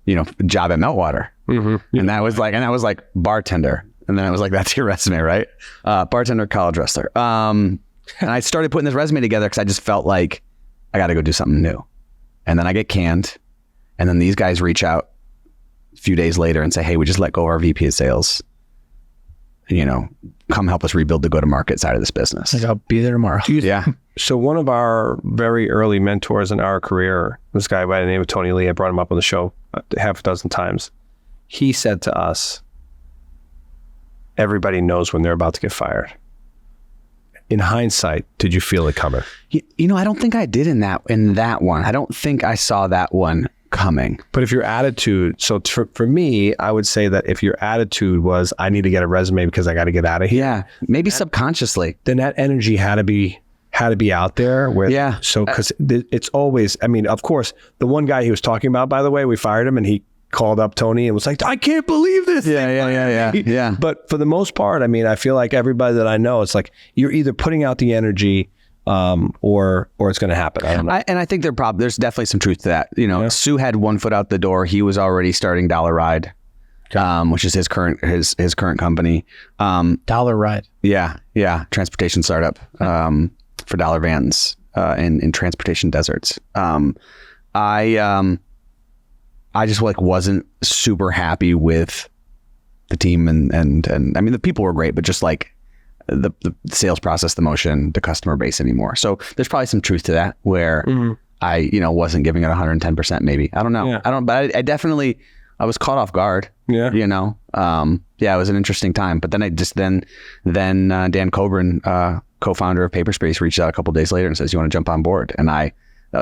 job at Meltwater. Mm-hmm. And that was like bartender. And then I was like, that's your resume, right? Bartender, college wrestler. And I started putting this resume together because I just felt like I got to go do something new. And then I get canned. And then these guys reach out a few days later and say, hey, we just let go of our VP of sales. Come help us rebuild the go-to-market side of this business. Like, I'll be there tomorrow. Yeah. So one of our very early mentors in our career, this guy by the name of Tony Lee, I brought him up on the show half a dozen times. He said to us, everybody knows when they're about to get fired. In hindsight, did you feel it coming? I don't think I did in that one. I don't think I saw that one coming. But if your attitude, so for me, I would say that if your attitude was, I need to get a resume because I got to get out of here. Yeah. Maybe subconsciously. Then that energy had to be out there. Yeah. So, because it's always, I mean, of course, the one guy he was talking about, by the way, we fired him and he called up Tony and was like, I can't believe this. Yeah. But for the most part, I mean, I feel like everybody that I know, it's like you're either putting out the energy or it's going to happen. I don't know. And I think there's definitely some truth to that. Sue had one foot out the door. He was already starting Dollar Ride, which is his current company. Dollar Ride. Yeah. Transportation startup for dollar vans in transportation deserts. I just wasn't super happy with the team and I mean the people were great, but just like the sales process, the motion, the customer base anymore. So there's probably some truth to that where I wasn't giving it 110% maybe. I don't know. Yeah. But I definitely was caught off guard. Yeah. It was an interesting time. But then Dan Coburn, co-founder of Paperspace, reached out a couple of days later and says, you want to jump on board? And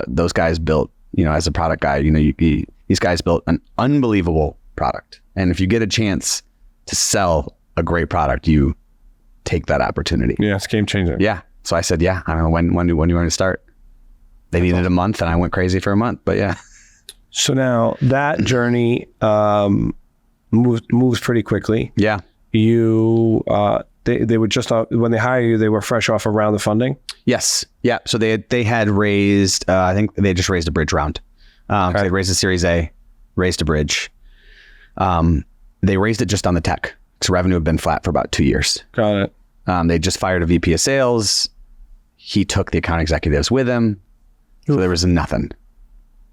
those guys built, as a product guy, these guys built an unbelievable product. And if you get a chance to sell a great product, you take that opportunity. Yeah, it's game changing. Yeah. So I said, yeah, I don't know, when do you want to start? They needed a month and I went crazy for a month, but yeah. So now that journey moves pretty quickly. Yeah. You, they were just, when they hired you, they were fresh off a round of funding? Yes. Yeah. So they had raised, I think they just raised a bridge round. So they raised a Series A, raised a bridge. They raised it just on the tech. So revenue had been flat for about 2 years. Got it. They just fired a VP of sales. He took the account executives with him. So there was nothing.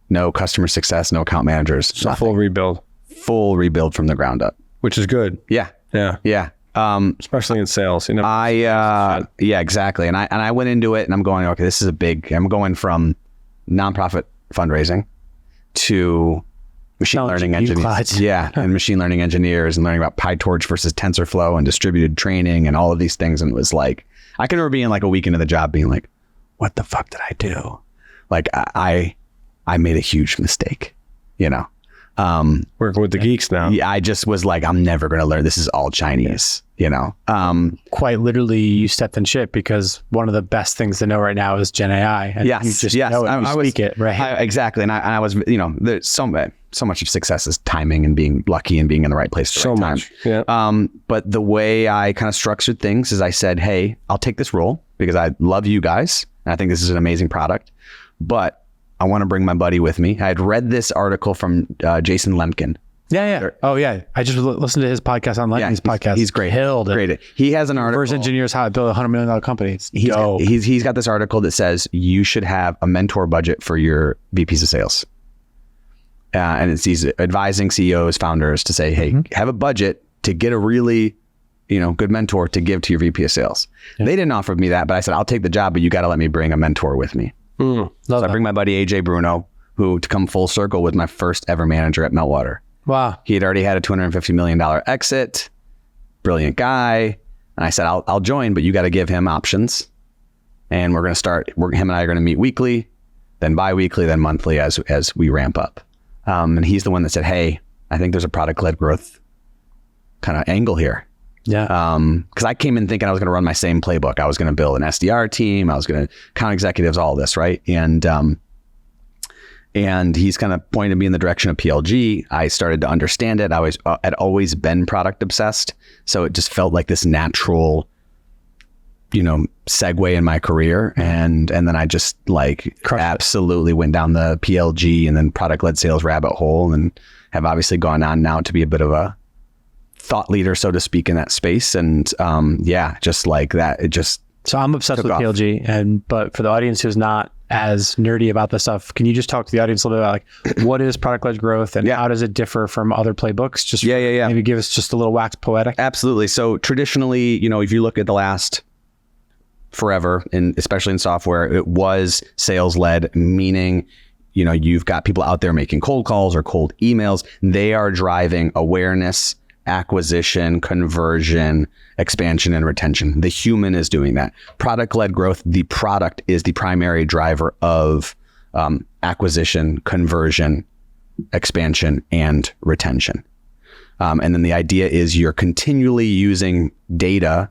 No customer success, no account managers. So full rebuild. Full rebuild from the ground up. Which is good. Yeah. Yeah. Yeah. Especially in sales. Yeah, exactly. And I went into it and I'm going, okay, this is I'm going from nonprofit fundraising to machine learning engineers. Yeah. And machine learning engineers and learning about PyTorch versus TensorFlow and distributed training and all of these things. And it was like, I can remember being like a week into the job being like, what the fuck did I do? Like I made a huge mistake, working with the geeks now. Yeah, I just was like, I'm never going to learn. This is all Chinese, Quite literally, you stepped in shit because one of the best things to know right now is Gen AI. And you just know it, you speak it, right? Exactly. And I was, there's so much of success is timing and being lucky and being in the right place at the right time. Yeah. But the way I kind of structured things is I said, hey, I'll take this role because I love you guys. And I think this is an amazing product, but I want to bring my buddy with me. I had read this article from Jason Lemkin. Yeah. Oh, yeah. I just listened to his podcast on Lightning's podcast. He's great. Great. He has an article. Reverse engineers how to build $100 million companies. He's got this article that says you should have a mentor budget for your VPs of sales. And he's advising CEOs, founders to say, hey, have a budget to get a really, good mentor to give to your VP of sales. Yeah. They didn't offer me that, but I said, I'll take the job, but you got to let me bring a mentor with me. So I bring my buddy, AJ Bruno, who to come full circle was my first ever manager at Meltwater. Wow. He had already had a $250 million exit. Brilliant guy. And I said, I'll join, but you got to give him options. And we're going to start, him and I are going to meet weekly, then bi-weekly, then monthly as we ramp up. And he's the one that said, hey, I think there's a product-led growth kind of angle here. Yeah. Because I came in thinking I was going to run my same playbook. I was going to build an SDR team. I was going to account executives, all this, right? And he's kind of pointed me in the direction of PLG. I started to understand it. I had always been product obsessed. So it just felt like this natural, segue in my career. And then I just absolutely went down the PLG and then product-led sales rabbit hole and have obviously gone on now to be a bit of a thought leader, so to speak, in that space. And just like that, it just So I'm obsessed with PLG, but for the audience who's not as nerdy about this stuff, can you just talk to the audience a little bit about like what is product-led growth and how does it differ from other playbooks? Just maybe give us just a little wax poetic. Absolutely. So traditionally, if you look at the last forever, and especially in software, it was sales-led, meaning you've got people out there making cold calls or cold emails. They are driving awareness, acquisition, conversion, expansion, and retention. The human is doing that. Product-led growth, the product is the primary driver of acquisition, conversion, expansion, and retention. And then the idea is you're continually using data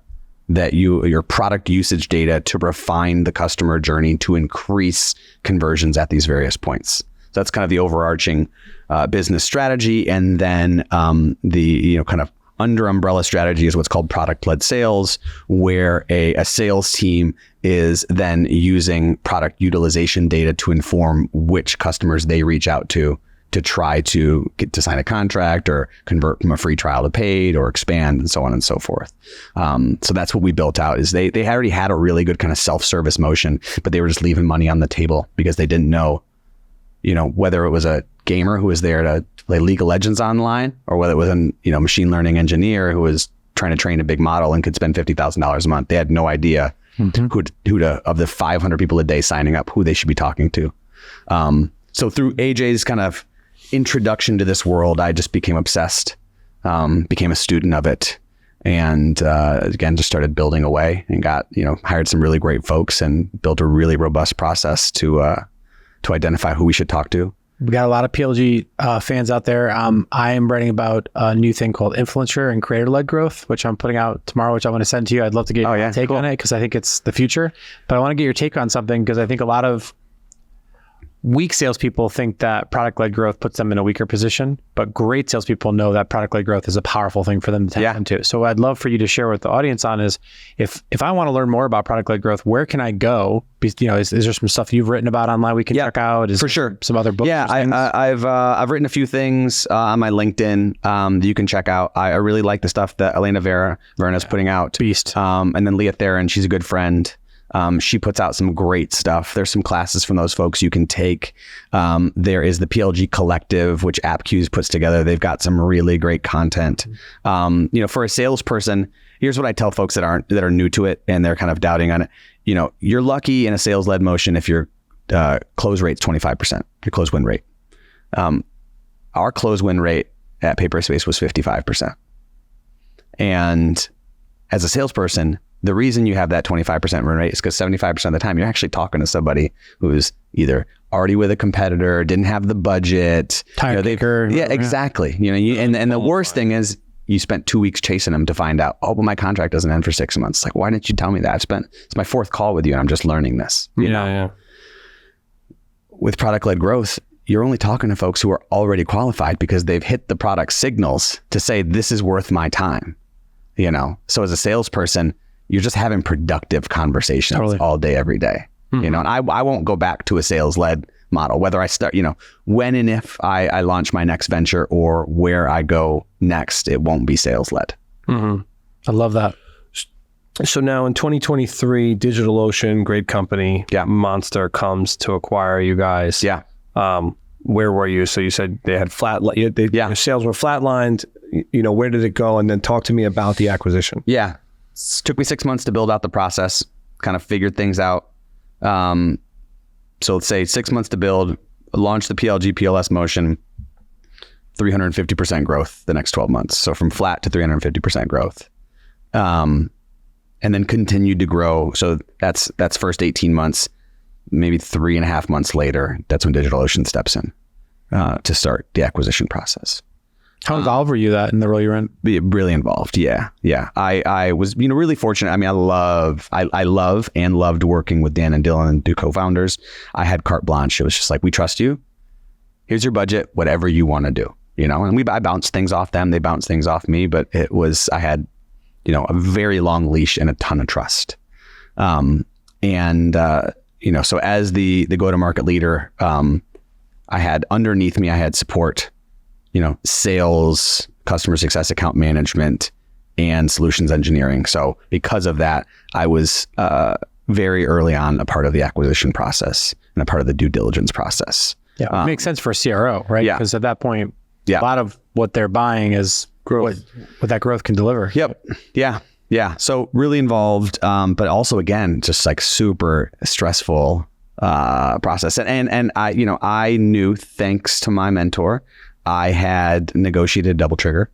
your product usage data to refine the customer journey to increase conversions at these various points. So that's kind of the overarching business strategy. And then the kind of under umbrella strategy is what's called product-led sales, where a sales team is then using product utilization data to inform which customers they reach out to try to get to sign a contract or convert from a free trial to paid or expand and so on and so forth. So that's what we built out is they already had a really good kind of self-service motion, but they were just leaving money on the table because they didn't know, whether it was a gamer who was there to play League of Legends online or whether it was a machine learning engineer who was trying to train a big model and could spend $50,000 a month. They had no idea who to, of the 500 people a day signing up, who they should be talking to. So through AJ's kind of introduction to this world, I just became obsessed, became a student of it, and again, just started building away and got, hired some really great folks and built a really robust process to identify who we should talk to. We got a lot of PLG fans out there. I am writing about a new thing called influencer and creator-led growth, which I'm putting out tomorrow, which I want to send to you. I'd love to get your take on it because I think it's the future, but I want to get your take on something because I think a lot of weak salespeople think that product-led growth puts them in a weaker position, but great salespeople know that product-led growth is a powerful thing for them to tap into. So I'd love for you to share with the audience on is if I want to learn more about product-led growth, where can I go? Is there some stuff you've written about online we can check out? For sure. Some other books? Yeah, I've written a few things on my LinkedIn that you can check out. I really like the stuff that Elena Verna's putting out. Beast. And then Leah Theron, she's a good friend. She puts out some great stuff. There's some classes from those folks you can take. There is the PLG Collective, which AppQs puts together. They've got some really great content. For a salesperson, here's what I tell folks that are new to it and they're kind of doubting on it. You're lucky in a sales-led motion if your close rate's 25%, your close win rate. Our close win rate at Paperspace was 55%. And as a salesperson, the reason you have that 25% win rate is because 75% of the time you're actually talking to somebody who's either already with a competitor, didn't have the budget. Exactly. And the worst thing is you spent 2 weeks chasing them to find out, my contract doesn't end for 6 months. It's like, why didn't you tell me that? It's my fourth call with you and I'm just learning this. With product-led growth, you're only talking to folks who are already qualified because they've hit the product signals to say, this is worth my time. So as a salesperson, you're just having productive conversations all day, every day. And I won't go back to a sales-led model, whether I start, when and if I launch my next venture or where I go next, it won't be sales-led. I love that. So now in 2023, DigitalOcean, great company, Monster comes to acquire you guys. Yeah. Where were you? So you said they had your sales were flatlined. Where did it go? And then talk to me about the acquisition. Yeah. It took me 6 months to build out the process, kind of figured things out. So let's say 6 months to build, launch the PLG PLS motion, 350% growth the next 12 months. So from flat to 350% growth. And then continued to grow. So that's first 18 months, maybe 3.5 months later, that's when DigitalOcean steps in to start the acquisition process. How involved were you in the role you're in? Really involved. Yeah. I was, really fortunate. I mean, I love and loved working with Dan and Dylan, the co-founders. I had carte blanche. It was just like, we trust you. Here's your budget, whatever you want to do, and I bounced things off them. They bounced things off me, but I had, a very long leash and a ton of trust. So as the go-to-market leader, I had underneath me, I had support, sales, customer success, account management, and solutions engineering. So because of that, I was very early on a part of the acquisition process and a part of the due diligence process. Yeah, it makes sense for a CRO, right? Yeah. Because at that point, Yeah. a lot of what they're buying is growth. What that growth can deliver. Yep. Yeah. So really involved, but also again, just like super stressful process. And I knew, thanks to my mentor, I had negotiated a double trigger.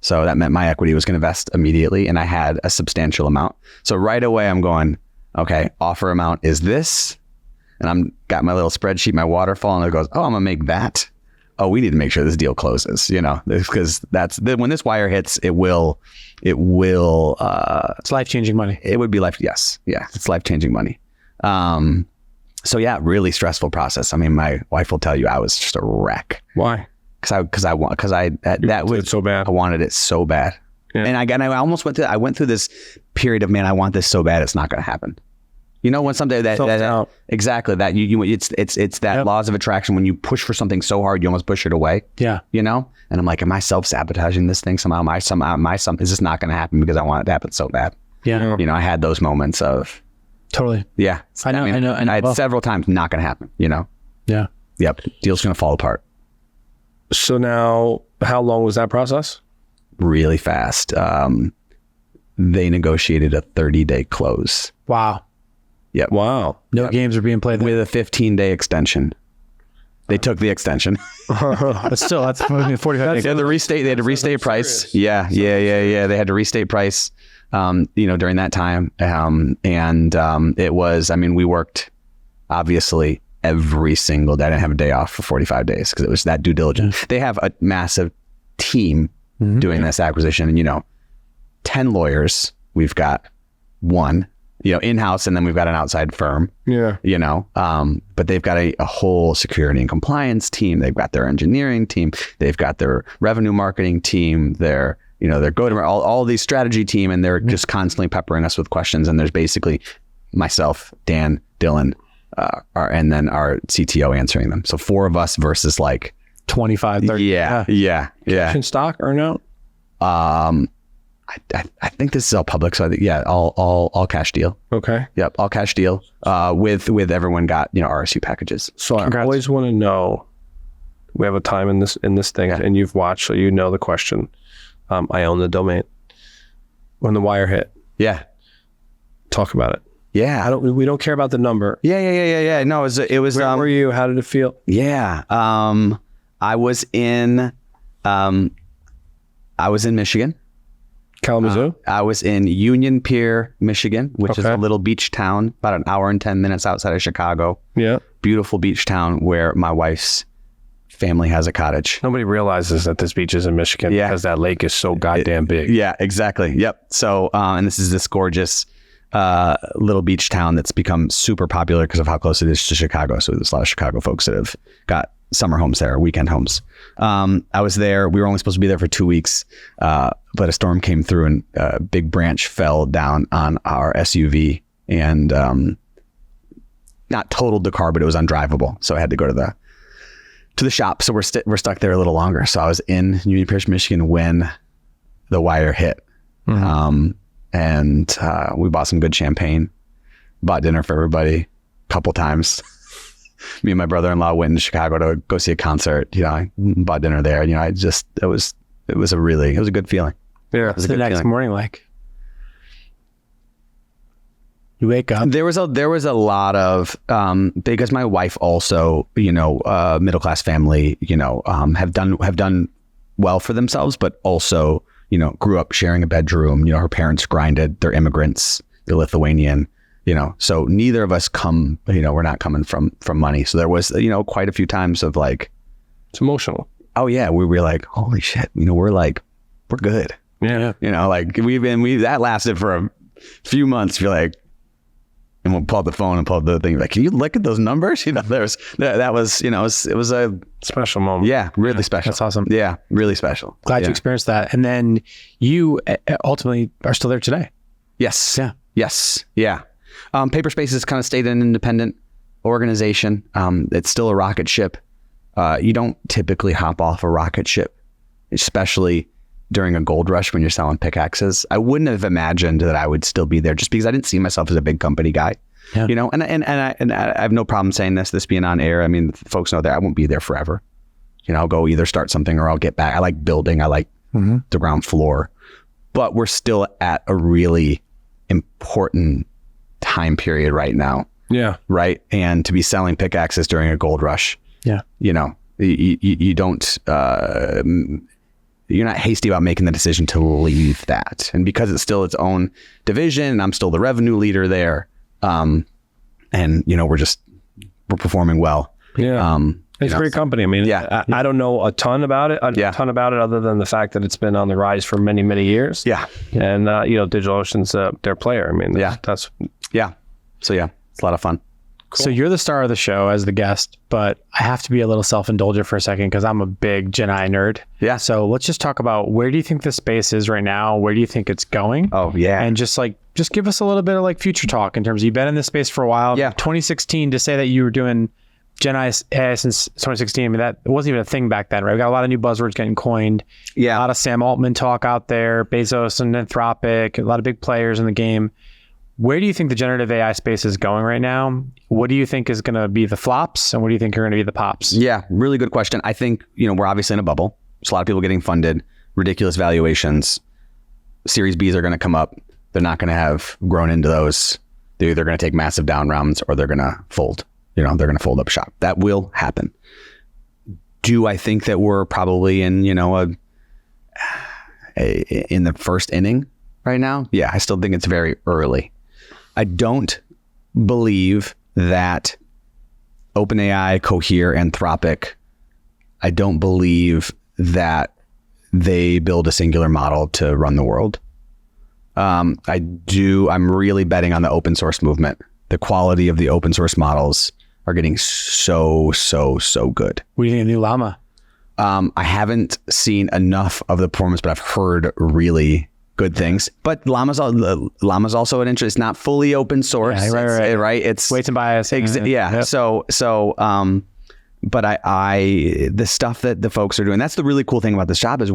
So that meant my equity was going to vest immediately, and I had a substantial amount. So right away I'm going, okay, offer amount is this. And I'm got my little spreadsheet, my waterfall, and it goes, oh, I'm gonna make that. Oh, we need to make sure this deal closes, because when this wire hits, it will, It's life-changing money. it would be Yes. Yeah. It's life-changing money. So yeah, really stressful process. I mean, my wife will tell you I was just a wreck. Why? That was so bad. I wanted it so bad. Yeah. And I almost went through this period of, man, I want this so bad, it's not going to happen. When someday that exactly that it's that laws of attraction. When you push for something so hard, you almost push it away. Yeah. And I'm like, am I self-sabotaging this thing somehow? Is this not going to happen because I want it to happen so bad? Yeah. I had those moments of, Totally. yeah. I know. I had several times not going to happen, Yeah. Yep. Deal's going to fall apart So now, how long was that process? really fast. They negotiated a 30-day close. Wow. Yep. Wow. No games are being played there. With a 15-day extension. They took the extension. But still, that's 45 days. They had to restate price. Yeah. They had to restate price, during that time. It was, we worked obviously every single day. I didn't have a day off for 45 days because it was that due diligence. They have a massive team doing this acquisition, and 10 lawyers. We've got one, in-house, and then we've got an outside firm. Yeah. But they've got a whole security and compliance team. They've got their engineering team. They've got their revenue marketing team. Their go-to all these strategy team, and they're just constantly peppering us with questions. And there's basically myself, Dan, Dylan, and then our CTO answering them. So 4 of us versus like 25, 30. Yeah. In stock or no? I think this is all public, so I think all cash deal. Okay. Yep, all cash deal. With everyone got RSU packages. So Congrats. I always want to know. We have a time in this thing, and you've watched, so you know the question. I own the domain. When the wire hit, Yeah, talk about it. yeah. We don't care about the number. Yeah. No, it was. Where were you? How did it feel? Yeah. I was in Michigan. Kalamazoo. I was in Union Pier, Michigan, which is Okay. a little beach town, about an hour and 10 minutes outside of Chicago. Yeah. Beautiful beach town where my wife's family has a cottage. Nobody realizes that this beach is in Michigan because that lake is so goddamn big. Yeah, exactly. Yep. So, and this is this gorgeous little beach town that's become super popular because of how close it is to Chicago. So there's a lot of Chicago folks that have got summer homes there, weekend homes. I was there. We were only supposed to be there for 2 weeks, but a storm came through and a big branch fell down on our SUV and not totaled the car, but it was undrivable. So I had to go to the shop. So we're stuck there a little longer. So I was in Union Pierce, Michigan when the wire hit. And we bought some good champagne, bought dinner for everybody a couple times. Me and my brother-in-law went to Chicago to go see a concert. I bought dinner there. It was a good feeling. Yeah. It was a The good next feeling. morning, like you wake up. There was a lot of because my wife also, middle-class family, have done well for themselves, but also, grew up sharing a bedroom. Her parents grinded. They're immigrants. They're Lithuanian. So neither of us come. We're not coming from money. So there was, quite a few times of like, It's emotional. oh yeah, we were like, holy shit, we're good. Yeah. That lasted for a few months. You're like, and we'll pull out the phone and pull up the thing. Like, can you look at those numbers? That was, it was a Special moment. yeah, really special. That's awesome. Yeah, really special. Glad yeah. you experienced that. And then you ultimately are still there today. Yes. Yeah. Yes. Yeah. Paperspace has kind of stayed an independent organization. It's still a rocket ship. You don't typically hop off a rocket ship, especially during a gold rush when you're selling pickaxes. I wouldn't have imagined that I would still be there just because I didn't see myself as a big company guy. you know, and I have no problem saying this being on air. I mean, folks know that I won't be there forever. You know, I'll go either start something or I'll get back. I like building. I like the ground floor, but we're still at a really important time period right now. Yeah. Right. And to be selling pickaxes during a gold rush. Yeah. You know, you don't, you're not hasty about making the decision to leave that. And because it's still its own division and I'm still the revenue leader there. And you know, we're performing well. Yeah. It's a great company. I mean, I don't know a ton about it. Other than the fact that it's been on the rise for many, many years. Yeah. And, you know, DigitalOcean's their player. I mean, that's. So yeah, it's a lot of fun. Cool. So you're the star of the show as the guest, but I have to be a little self-indulgent for a second because I'm a big Gen AI nerd. Yeah. So let's just talk about where do you think the space is right now? Where do you think it's going? Oh, yeah. And just give us a little bit of like future talk in terms of you've been in this space for a while. Yeah. 2016 to say that you were doing Gen AI since 2016. I mean, that wasn't even a thing back then, right? We got a lot of new buzzwords getting coined. Yeah. A lot of Sam Altman talk out there, Bezos and Anthropic, a lot of big players in the game. Where do you think the generative AI space is going right now? What do you think is going to be the flops and what do you think are going to be the pops? Yeah, really good question. I think, you know, we're obviously in a bubble. There's a lot of people getting funded, ridiculous valuations. Series Bs are going to come up. They're not going to have grown into those. They're either going to take massive down rounds or they're going to fold. You know, they're going to fold up shop. That will happen. Do I think that we're probably in, you know, in the first inning right now? Yeah, I still think it's very early. I don't believe that OpenAI, Cohere, Anthropic, I don't believe that they build a singular model to run the world. I'm really betting on the open source movement. The quality of the open source models are getting so good. What do you think of the new Llama? I haven't seen enough of the performance, but I've heard really good things. But Llama's also an interest. It's not fully open source. Yeah, right. It's weights and bias. Yeah. Yep. But the stuff that the folks are doing, that's the really cool thing about this job is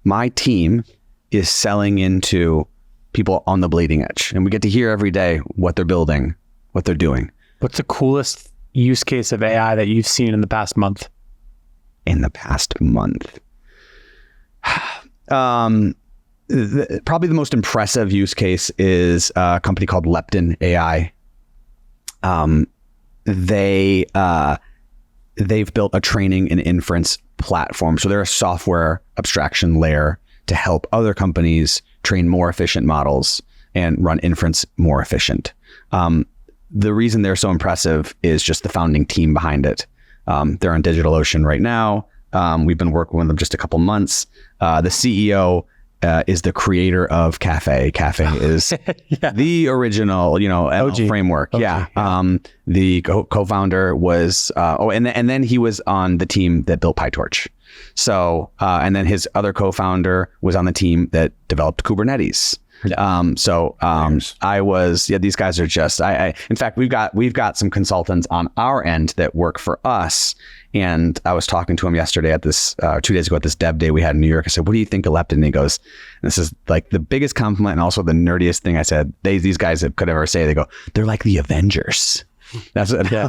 my team is selling into people on the bleeding edge, and we get to hear every day what they're building, what they're doing. What's the coolest use case of AI that you've seen in the past month? In the past month, probably the most impressive use case is a company called Lepton AI. They've built a training and inference platform. So they're a software abstraction layer to help other companies train more efficient models and run inference more efficient. The reason they're so impressive is just the founding team behind it. They're on DigitalOcean right now. We've been working with them just a couple months. The CEO is the creator of Cafe. Cafe is the original, ML framework. OG, yeah. The co-founder was, and then he was on the team that built PyTorch. So, and then his other co-founder was on the team that developed Kubernetes. These guys are just, in fact, we've got some consultants on our end that work for us. And I was talking to him yesterday at this, 2 days ago at this dev day we had in New York. I said, what do you think of Lepton? And he goes, and this is like the biggest compliment and also the nerdiest thing I said, these guys could ever say. They go, they're like the Avengers. That's what. Yeah.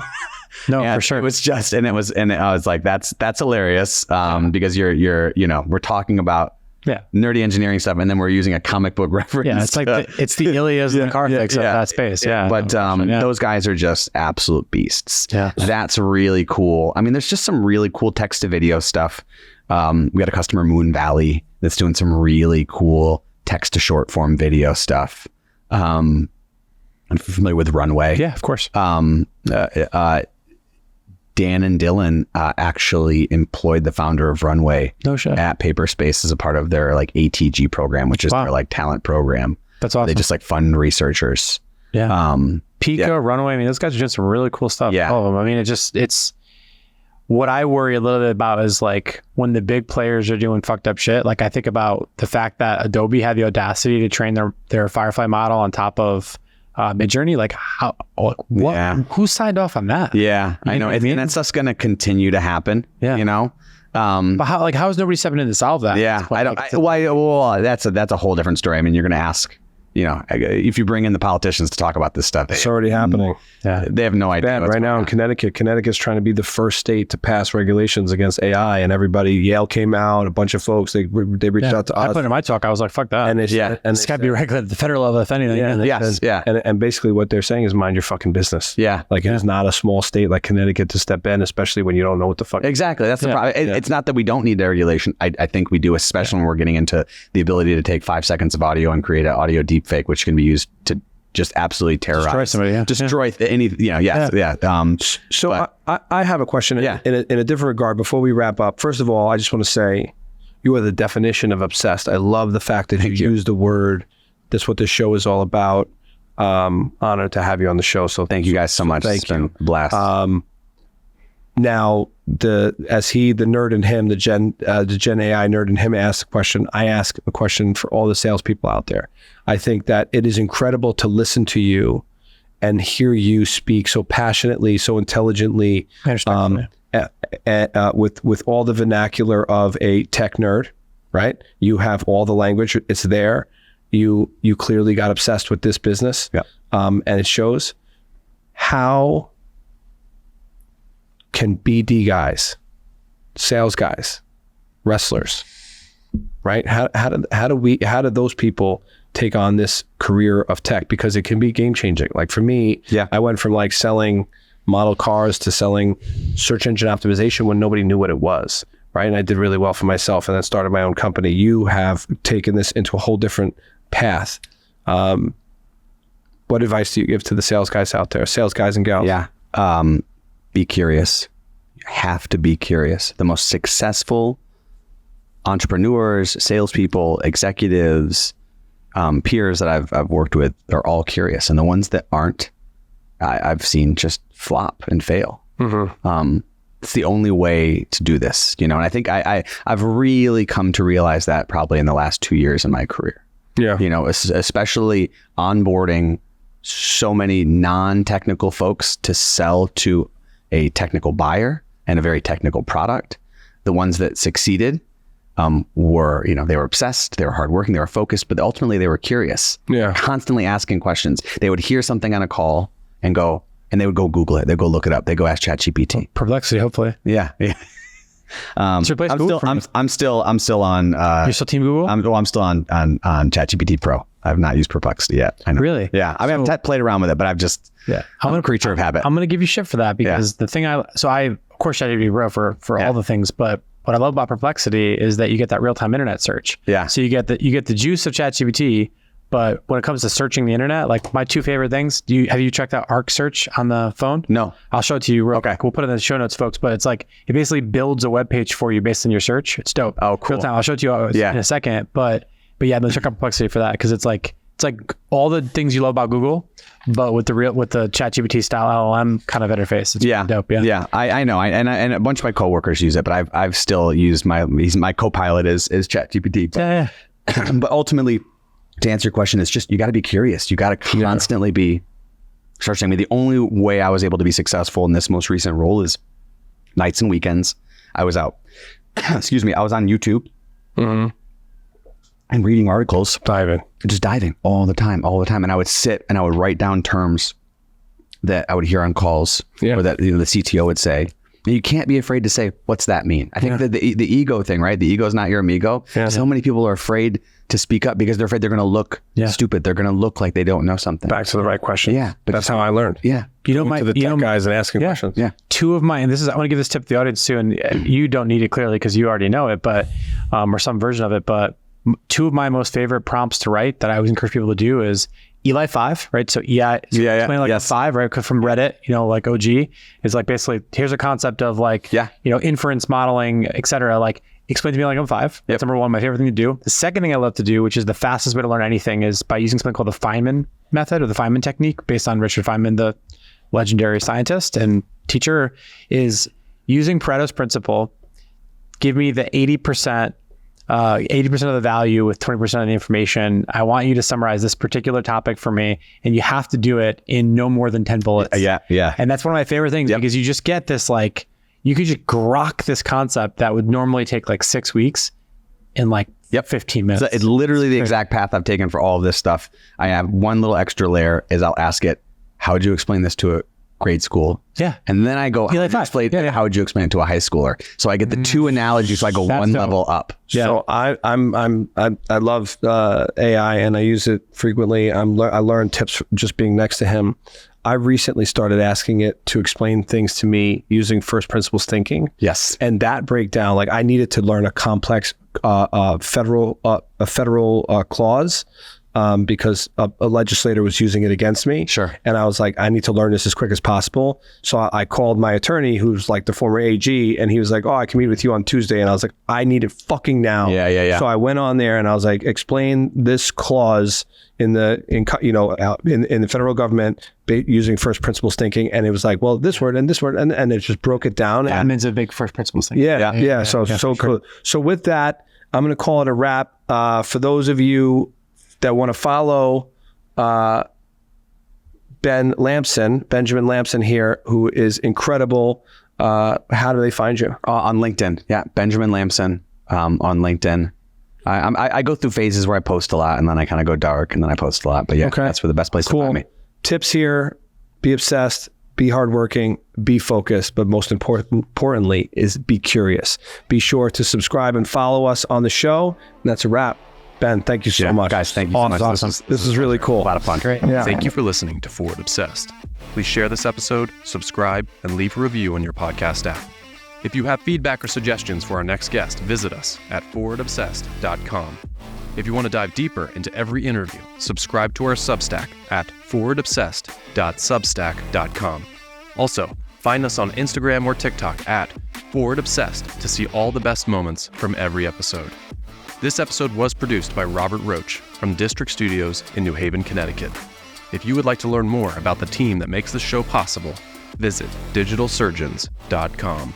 No, for sure. It was just, and I was like, that's hilarious. Because we're talking about nerdy engineering stuff, and then we're using a comic book reference. Yeah, it's like it's the Ilias and the Carthage of that space. Yeah, but those guys are just absolute beasts. Yeah, that's really cool. I mean, there's just some really cool text to video stuff. We got a customer, Moon Valley, that's doing some really cool text to short form video stuff. I'm familiar with Runway. Yeah, of course. Dan and Dylan actually employed the founder of Runway at Paperspace as a part of their like ATG program, which is their like talent program. That's awesome. They just like fund researchers. Yeah. Pika, Runway. I mean, those guys are doing some really cool stuff. Yeah. All of them. I mean, it's what I worry a little bit about is like when the big players are doing fucked up shit. Like I think about the fact that Adobe had the audacity to train their Firefly model on top of Midjourney, like how, what, who signed off on that? Yeah, I know. And that's just going to continue to happen. Yeah. But how is nobody stepping in to solve that? Yeah, I don't. That's a whole different story. I mean, you're going to ask, if you bring in the politicians to talk about this stuff, It's already happening. they have no idea. Bad. what's Right now going in Connecticut, Connecticut's trying to be the first state to pass regulations against AI, and everybody, Yale came out, a bunch of folks, they reached out to I us. put in my talk, I was like, fuck that. And It's got to be regulated at the federal level, if anything. Yeah, and they Yes, said- yeah. And basically what they're saying is mind your fucking business. Yeah. Like it is not a small state like Connecticut to step in, especially when you don't know what the fuck. Exactly. That's the problem. It's not that we don't need the regulation. I think we do, especially when we're getting into the ability to take 5 seconds of audio and create an audio deepfake, which can be used to just absolutely terrorize. Destroy somebody, Destroy any, So I have a question in a different regard before we wrap up. First of all, I just want to say you are the definition of obsessed. I love the fact that you use the word. That's what this show is all about. Honored to have you on the show. So thank you guys so much. It's been a blast. Now, the nerd in him, the Gen AI nerd in him asked a question. I ask a question for all the salespeople out there. I think that it is incredible to listen to you and hear you speak so passionately, so intelligently, with all the vernacular of a tech nerd, right? You have all the language. It's there. You clearly got obsessed with this business, and it shows. How can BD guys, sales guys, wrestlers, right? How do those people take on this career of tech? Because it can be game changing. Like for me, I went from like selling model cars to selling search engine optimization when nobody knew what it was, right? And I did really well for myself and then started my own company. You have taken this into a whole different path. What advice do you give to the sales guys out there, sales guys and gals? Be curious. You have to be curious. The most successful entrepreneurs, salespeople, executives, peers that I've worked with are all curious, and the ones that aren't, I've seen just flop and fail. It's the only way to do this, and I think I've really come to realize that probably in the last 2 years in my career. Especially onboarding so many non-technical folks to sell to a technical buyer and a very technical product. The ones that succeeded were, they were obsessed, they were hardworking, they were focused, but ultimately they were curious. Constantly asking questions. They would hear something on a call and they would go Google it. They'd go look it up. They go ask ChatGPT. Perplexity, hopefully. Yeah. I'm still on. You're still Team Google? I'm still on ChatGPT Pro. I've not used Perplexity yet. I know. Really? Yeah. I've played around with it, but I've just. I'm a creature of habit. I'm going to give you shit for that because the thing of course ChatGPT Pro for all the things, but what I love about Perplexity is that you get that real-time internet search. So you get the juice of ChatGPT, but when it comes to searching the internet, like my 2 favorite things, have you checked out Arc Search on the phone? No. I'll show it to you real quick. We'll put it in the show notes, folks, but it's like, it basically builds a web page for you based on your search. It's dope. Oh, cool. Real time. I'll show it to you in a second, but yeah, then check out Perplexity for that because it's like all the things you love about Google, but with the ChatGPT style LLM kind of interface. It's dope. I know. And a bunch of my coworkers use it, but I've still used my co-pilot is ChatGPT. But ultimately, to answer your question, it's just, you got to be curious. You got to constantly be searching. The only way I was able to be successful in this most recent role is nights and weekends. I was out, I was on YouTube and reading articles. Just diving all the time. And I would sit and I would write down terms that I would hear on calls or that the CTO would say. And you can't be afraid to say, what's that mean? I think that the ego thing, right? The ego is not your amigo. So many people are afraid to speak up because they're afraid they're going to look stupid. They're going to look like they don't know something. Back to the right question. But that's how I learned. To the tech guys and asking questions. 2 of my, and I want to give this tip to the audience too, and you don't need it clearly because you already know it, but, or some version of it, but 2 of my most favorite prompts to write that I always encourage people to do is Eli 5, right? So explain like 5, right? From Reddit, like OG is like basically, here's a concept of like, inference modeling, et cetera. Like explain to me like I'm 5. That's number 1, my favorite thing to do. The second thing I love to do, which is the fastest way to learn anything, is by using something called the Feynman method or the Feynman technique based on Richard Feynman, the legendary scientist and teacher, is using Pareto's principle. Give me the 80% of the value with 20% of the information. I want you to summarize this particular topic for me, and you have to do it in no more than 10 bullets. And that's one of my favorite things because you just get this, like, you could just grok this concept that would normally take like 6 weeks in like 15 minutes. So it's literally the exact path I've taken for all of this stuff. I have one little extra layer is I'll ask it, how would you explain this to a grade school? Yeah. And then I go, how would you explain it to a high schooler? So I get the two analogies. So I go one level up. Yeah. So I love AI and I use it frequently. I learn tips just being next to him. I recently started asking it to explain things to me using first principles thinking. Yes. And that breakdown, like I needed to learn a complex federal clause because a legislator was using it against me. Sure. And I was like, I need to learn this as quick as possible. So I called my attorney, who's like the former AG, and he was like, oh, I can meet with you on Tuesday. And I was like, I need it fucking now. Yeah. So I went on there and I was like, explain this clause in the federal government using first principles thinking. And it was like, well, this word and this word, and it just broke it down. Admin's a big first principles thing. Yeah. So cool. So with that, I'm going to call it a wrap. For those of you that want to follow Benjamin Lamson here, who is incredible, how do they find you? On LinkedIn. Yeah. Benjamin Lamson on LinkedIn. I go through phases where I post a lot and then I kind of go dark and then I post a lot. But yeah, that's where the best place to find me. Tips here: be obsessed, be hardworking, be focused, but most importantly is be curious. Be sure to subscribe and follow us on the show. And that's a wrap. Ben, thank you so much. Guys, thank you so much. Awesome. This is really cool. A lot of fun. Great. Yeah. Thank you for listening to Forward Obsessed. Please share this episode, subscribe, and leave a review on your podcast app. If you have feedback or suggestions for our next guest, visit us at forwardobsessed.com. If you want to dive deeper into every interview, subscribe to our Substack at forwardobsessed.substack.com. Also, find us on Instagram or TikTok at forwardobsessed to see all the best moments from every episode. This episode was produced by Robert Roach from District Studios in New Haven, Connecticut. If you would like to learn more about the team that makes this show possible, visit digitalsurgeons.com.